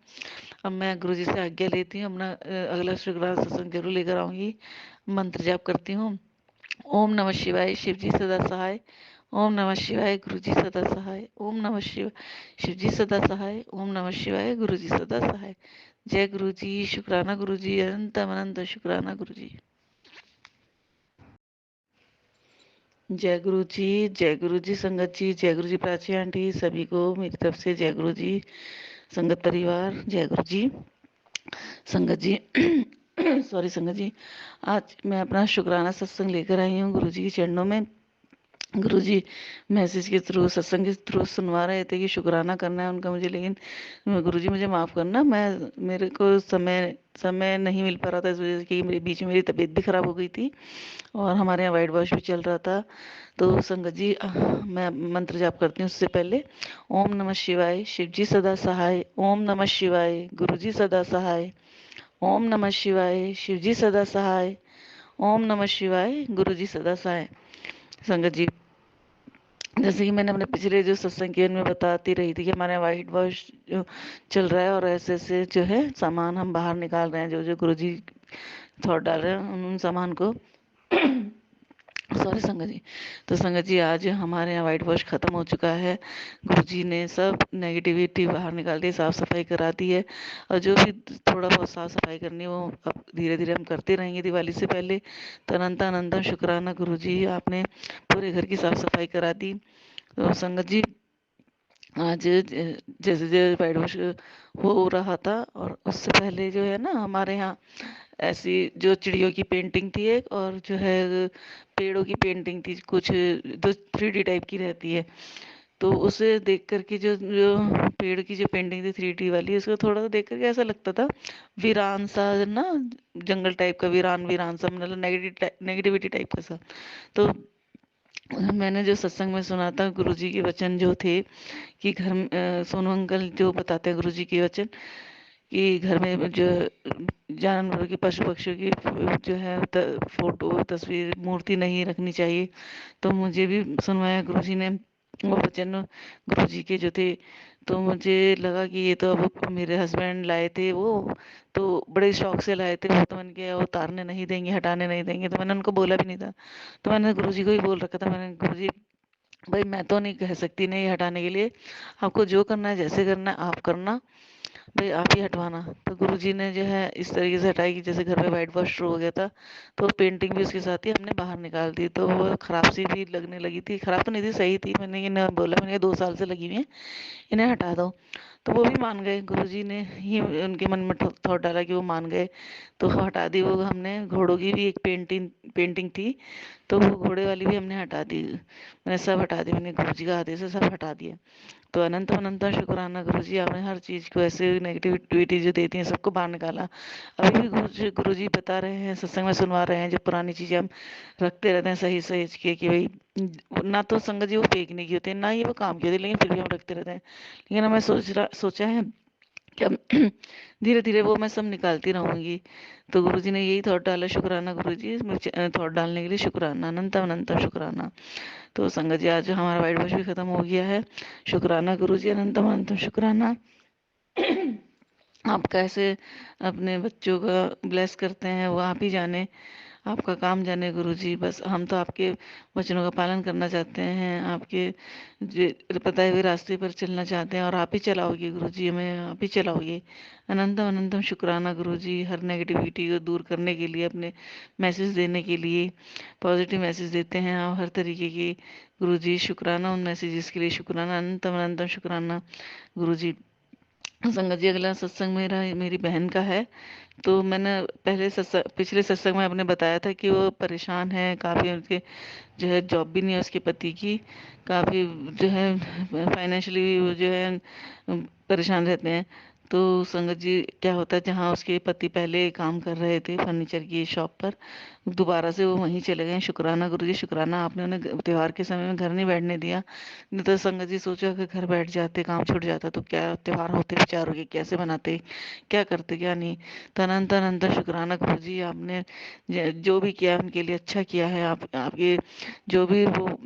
अब मैं गुरुजी से आज्ञा लेती हूँ, अपना अगला शुक्रवार सत्संग जरूर लेकर आऊँगी। मंत्र जाप करती हूँ। ओम नमः शिवाय, शिव जी सदा सहाय। ओम नमः शिवाय, गुरु जी सदा सहाय। ओम नमः शिव शिव जी सदा सहाय। ओम नमः शिवाय, गुरु जी सदा सहाय। जय गुरु जी, शुक्राना गुरु जी, अनंत अनंत शुक्राना गुरु जी। जय गुरु जी, जय गुरु जी संगत जी, जय गुरु जी प्राची आंटी, सभी को मेरी तरफ से जय गुरु जी। संगत परिवार जय गुरु जी। संगत जी सॉरी संगत जी, आज मैं अपना शुक्राना सत्संग लेकर आई हूँ गुरु जी के चरणों में। गुरुजी मैसेज के थ्रू, सत्संग के थ्रू सुनवा रहे थे कि शुक्राना करना है उनका मुझे, लेकिन गुरुजी मुझे माफ़ करना, मेरे को समय समय नहीं मिल पा रहा था, इस वजह से कि मेरे बीच में मेरी तबीयत भी ख़राब हो गई थी, और हमारे यहाँ वाइट वॉश भी चल रहा था। तो संगत जी मैं मंत्र जाप करती हूँ उससे पहले। ओम नमः शिवाय, शिव जी सदा सहाय। ओम नमः शिवाय, गुरु जी सदा सहाय। ओम नमः शिवाय, शिव जी सदा सहाय। ओम नमः शिवाय, गुरु जी सदा सहाय। संगत जी जैसे कि मैंने अपने पिछले जो सत्संग के में बताती रही थी कि हमारे वाइट वॉश जो चल रहा है, और ऐसे ऐसे जो है सामान हम बाहर निकाल रहे हैं, जो जो गुरुजी थॉट डाल रहे हैं उन सामान को सॉरी संगत जी। तो संगत जी आज हमारे यहाँ वाइट वॉश खत्म हो चुका है। गुरुजी ने सब नेगेटिविटी बाहर निकाल दी, साफ सफाई करा दी है, और जो भी थोड़ा बहुत साफ सफाई करनी है वो अब धीरे धीरे हम करते रहेंगे दिवाली से पहले। तो अनंता अनंता शुक्राना गुरुजी, आपने पूरे घर की साफ सफाई करा दी। तो संगत जी आज जैसे जैसे वाइट वॉश हो रहा था, और उससे पहले जो है ना हमारे यहाँ ऐसी जो चिड़ियों की पेंटिंग थी एक, और जो है पेड़ों की पेंटिंग थी कुछ, जो 3D टाइप की रहती है। तो उसे देख करके जो जो पेड़ की जो पेंटिंग थी 3D वाली, उसको थोड़ा सा देख करके ऐसा लगता था वीरान सा ना, जंगल टाइप का वीरान वीरान सा, मतलब नेगेटिविटी टाइप का सा। तो मैंने जो सत्संग में सुना था गुरुजी के वचन जो थे कि घर में सोनू अंकल जो बताते हैं गुरुजी के वचन, कि घर में जो जानवर की, पशु पक्षियों की जो है फोटो तस्वीर मूर्ति नहीं रखनी चाहिए। तो मुझे भी सुनवाया गुरुजी ने वो वचन गुरुजी के जो थे। तो मुझे लगा कि ये तो अब मेरे हस्बैंड लाए थे वो, तो बड़े शौक से लाए थे वो, तो मैंने कहा वो उतारने नहीं देंगे, हटाने नहीं देंगे, तो मैंने उनको बोला भी नहीं था। तो मैंने गुरुजी को ही बोल रखा था, मैंने गुरुजी भाई मैं तो नहीं कह सकती नहीं हटाने के लिए, आपको जो करना है जैसे करना है आप करना, भाई आप ही हटवाना। तो गुरुजी ने जो है इस तरीके से हटाई कि जैसे घर में वाइट वॉश शुरू हो गया था, तो पेंटिंग भी उसके साथ ही हमने बाहर निकाल दी। तो वो खराब सी भी लगने लगी थी, खराब तो नहीं थी, सही थी। मैंने इन्हें बोला, मैंने 2 साल से लगी हुई है, इन्हें हटा दो। तो वो भी मान गए, गुरुजी ने ही उनके मन में थॉट डाला कि वो मान गए, तो हटा दी। वो हमने घोड़ों की भी एक पेंटिंग थी, तो वो घोड़े वाली भी हमने हटा दी। मैंने सब हटा दी, मैंने गुरुजी का आदेश से सब हटा दिया। तो अनंत अनंत शुक्राना गुरुजी, आपने हर चीज़ को ऐसे नेगेटिविटी जो देती हैं सबको बाहर निकाला। अभी भी गुरुजी बता रहे हैं, सत्संग में सुनवा रहे हैं, जो पुरानी चीज़ें हम रखते रहते हैं सही सही के, कि भाई ना तो संगत जी वो फेंकने की होती है, ना ही वो काम की होती है, लेकिन फिर भी हम रखते रहते हैं। लेकिन हमें सोचा है कि अब धीरे धीरे वो मैं सब निकालती रहूंगी। तो गुरुजी ने यही थॉट डाला, शुक्राना गुरुजी, थॉट डालने के लिए शुक्राना, अनंत अनंत शुक्राना। तो संगत जी आज हमारा वाइट वॉश भी खत्म हो गया है। शुक्राना गुरुजी, अनंत अनंत शुक्राना। आप कैसे अपने बच्चों का ब्लेस करते हैं वो आप ही जाने, आपका काम जाने गुरुजी। बस हम तो आपके वचनों का पालन करना चाहते हैं, आपके बताए हुए रास्ते पर चलना चाहते हैं, और आप ही चलाओगे गुरुजी, हमें आप ही चलाओगे। अनंतम अनंतम शुक्राना गुरुजी, हर नेगेटिविटी को दूर करने के लिए, अपने मैसेज देने के लिए, पॉजिटिव मैसेज देते हैं आप हर तरीके के गुरुजी। शुक्राना उन मैसेजेस के लिए, शुक्राना, अनंतम अनंतम शुक्राना गुरुजी। संगत जी अगला सत्संग मेरी बहन का है। तो मैंने पिछले सत्संग में आपने बताया था कि वो परेशान है काफ़ी, उनके जो है जॉब भी नहीं है उसके पति की, काफ़ी जो है फाइनेंशियली वो जो है परेशान रहते हैं। तो संगत जी क्या होता है, जहाँ उसके पति पहले काम कर रहे थे फर्नीचर की शॉप पर, दोबारा से वो वहीं चले गए। शुक्राना गुरुजी, शुक्राना आपने उन्हें त्योहार के समय में घर नहीं बैठने दिया। नहीं तो संगत जी सोचो कि घर बैठ जाते, काम छूट जाता, तो क्या त्योहार होते विचारों के, कैसे मनाते, क्या करते, क्या नहीं। तो अनंत अनंत शुक्राना गुरुजी, आपने जो भी किया उनके लिए अच्छा किया है। आपके जो भी वो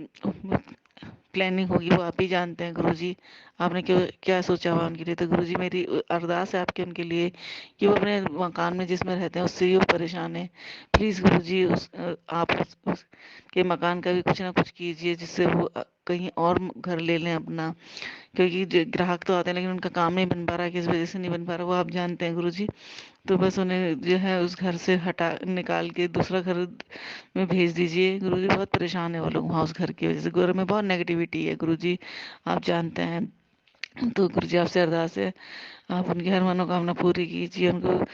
प्लानिंग होगी वो आप ही जानते हैं गुरुजी, आपने क्यों क्या सोचा हुआ उनके लिए। तो गुरुजी मेरी अरदास है आपके उनके लिए कि वो अपने मकान में जिसमें रहते हैं उससे ही वो परेशान है। प्लीज़ गुरुजी आप उसके मकान का भी कुछ ना कुछ कीजिए, जिससे वो कहीं और घर ले लें अपना, क्योंकि ग्राहक तो आते हैं लेकिन उनका काम नहीं बन पा रहा है, किस वजह से नहीं बन पा रहा वो आप जानते हैं गुरुजी। तो बस उन्हें जो है उस घर से हटा निकाल के दूसरा घर में भेज दीजिए गुरुजी। बहुत परेशान है वो लोग वहाँ उस घर की वजह से, घर में बहुत नेगेटिविटी है गुरुजी, आप जानते हैं। तो गुरुजी आपसे अरदास है, आप उनकी हर मनोकामना पूरी कीजिए, उनको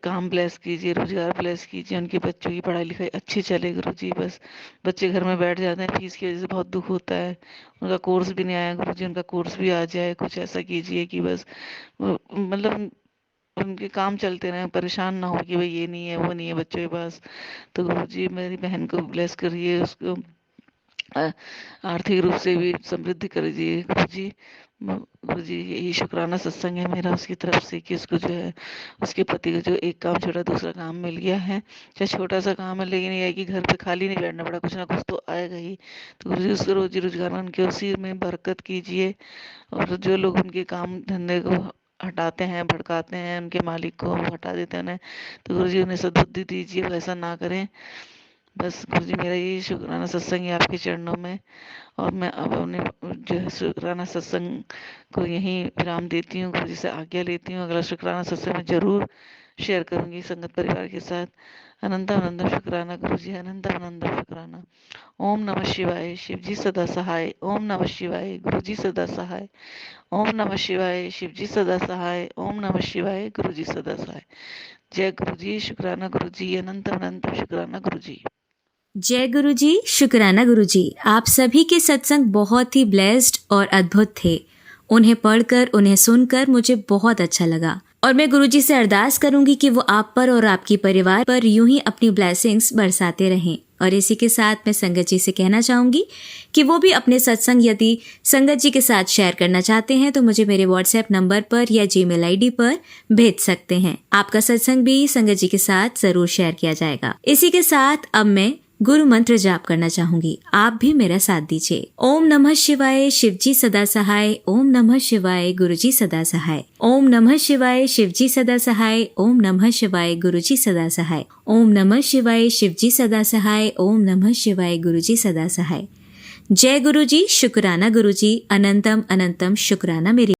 काम ब्लेस कीजिए, रोजगार ब्लेस कीजिए, उनके बच्चों की पढ़ाई लिखाई अच्छी चले गुरुजी। बस बच्चे घर में बैठ जाते हैं, फीस की वजह से बहुत दुख होता है। उनका कोर्स भी नहीं आया गुरुजी, उनका कोर्स भी आ जाए, कुछ ऐसा कीजिए कि बस मतलब उनके काम चलते रहे, परेशान ना हो कि भाई ये नहीं है वो नहीं है बच्चों के पास। तो गुरुजी मेरी बहन को ब्लेस करिए, उसको आर्थिक रूप से भी समृद्धि कर दीजिए गुरुजी। गुरुजी यही शुक्राना सत्संग है मेरा उसकी तरफ से, कि उसको जो है उसके पति को जो एक काम छोड़ा दूसरा काम मिल गया है। चाहे छोटा सा काम है, लेकिन ये है कि घर पे खाली नहीं बैठना पड़ा, कुछ ना कुछ तो आएगा ही। तो गुरुजी उसको रोजी रोजगार में उनके उसी में बरकत कीजिए, और जो लोग उनके काम धंधे को हटाते हैं, भड़काते हैं, उनके मालिक को हटा देते हैं उन्हें, तो गुरुजी उन्हें सद्बुद्धि दीजिए, वैसा ना करें। बस गुरुजी मेरा यही शुक्राना सत्संग है आपके चरणों में, और मैं अब अपने जो है शुक्राना सत्संग को यहीं विराम देती हूँ, गुरुजी से आज्ञा लेती हूँ। अगला शुक्राना सत्संग में जरूर शेयर करूंगी संगत परिवार के साथ। अनंत अनंत शुक्राना गुरुजी, अनंत अनंत शुक्राना। ओम नमः शिवाय, शिव जी सदा सहाय। ओम नमः शिवाय, गुरुजी सदा सहाय। ओम नमः शिवाय, शिव जी सदा सहाय। ओम नमः शिवाय, गुरुजी सदा सहाय। जय गुरुजी, शुक्राना गुरुजी, अनंत अनंत शुक्राना गुरुजी। जय गुरुजी, शुक्राना गुरुजी। आप सभी के सत्संग बहुत ही ब्लेस्ड और अद्भुत थे। उन्हें पढ़कर, उन्हें सुनकर मुझे बहुत अच्छा लगा, और मैं गुरुजी से अरदास करूंगी कि वो आप पर और आपके परिवार पर यूं ही अपनी ब्लेसिंग्स बरसाते रहें। और इसी के साथ मैं संगत जी से कहना चाहूंगी कि वो भी अपने सत्संग यदि संगत जी के साथ शेयर करना चाहते हैं तो मुझे मेरे व्हाट्सएप नंबर पर या जीमेल आईडी पर भेज सकते हैं। आपका सत्संग भी संगत जी के साथ जरूर शेयर किया जाएगा। इसी के साथ अब मैं गुरु मंत्र जाप करना चाहूंगी, आप भी मेरा साथ दीजिए। ओम नमः शिवाय, शिवजी सदा सहाय। ओम नमः शिवाय, गुरुजी सदा सहाय। ओम नमः शिवाय, शिवजी सदा सहाय। ओम नमः शिवाय, गुरुजी सदा सहाय। ओम नमः शिवाय, शिवजी सदा सहाय। ओम नमः शिवाय, गुरुजी सदा सहाय। जय गुरुजी, शुक्राना गुरुजी, अनंतम अनंतम शुक्राना मेरी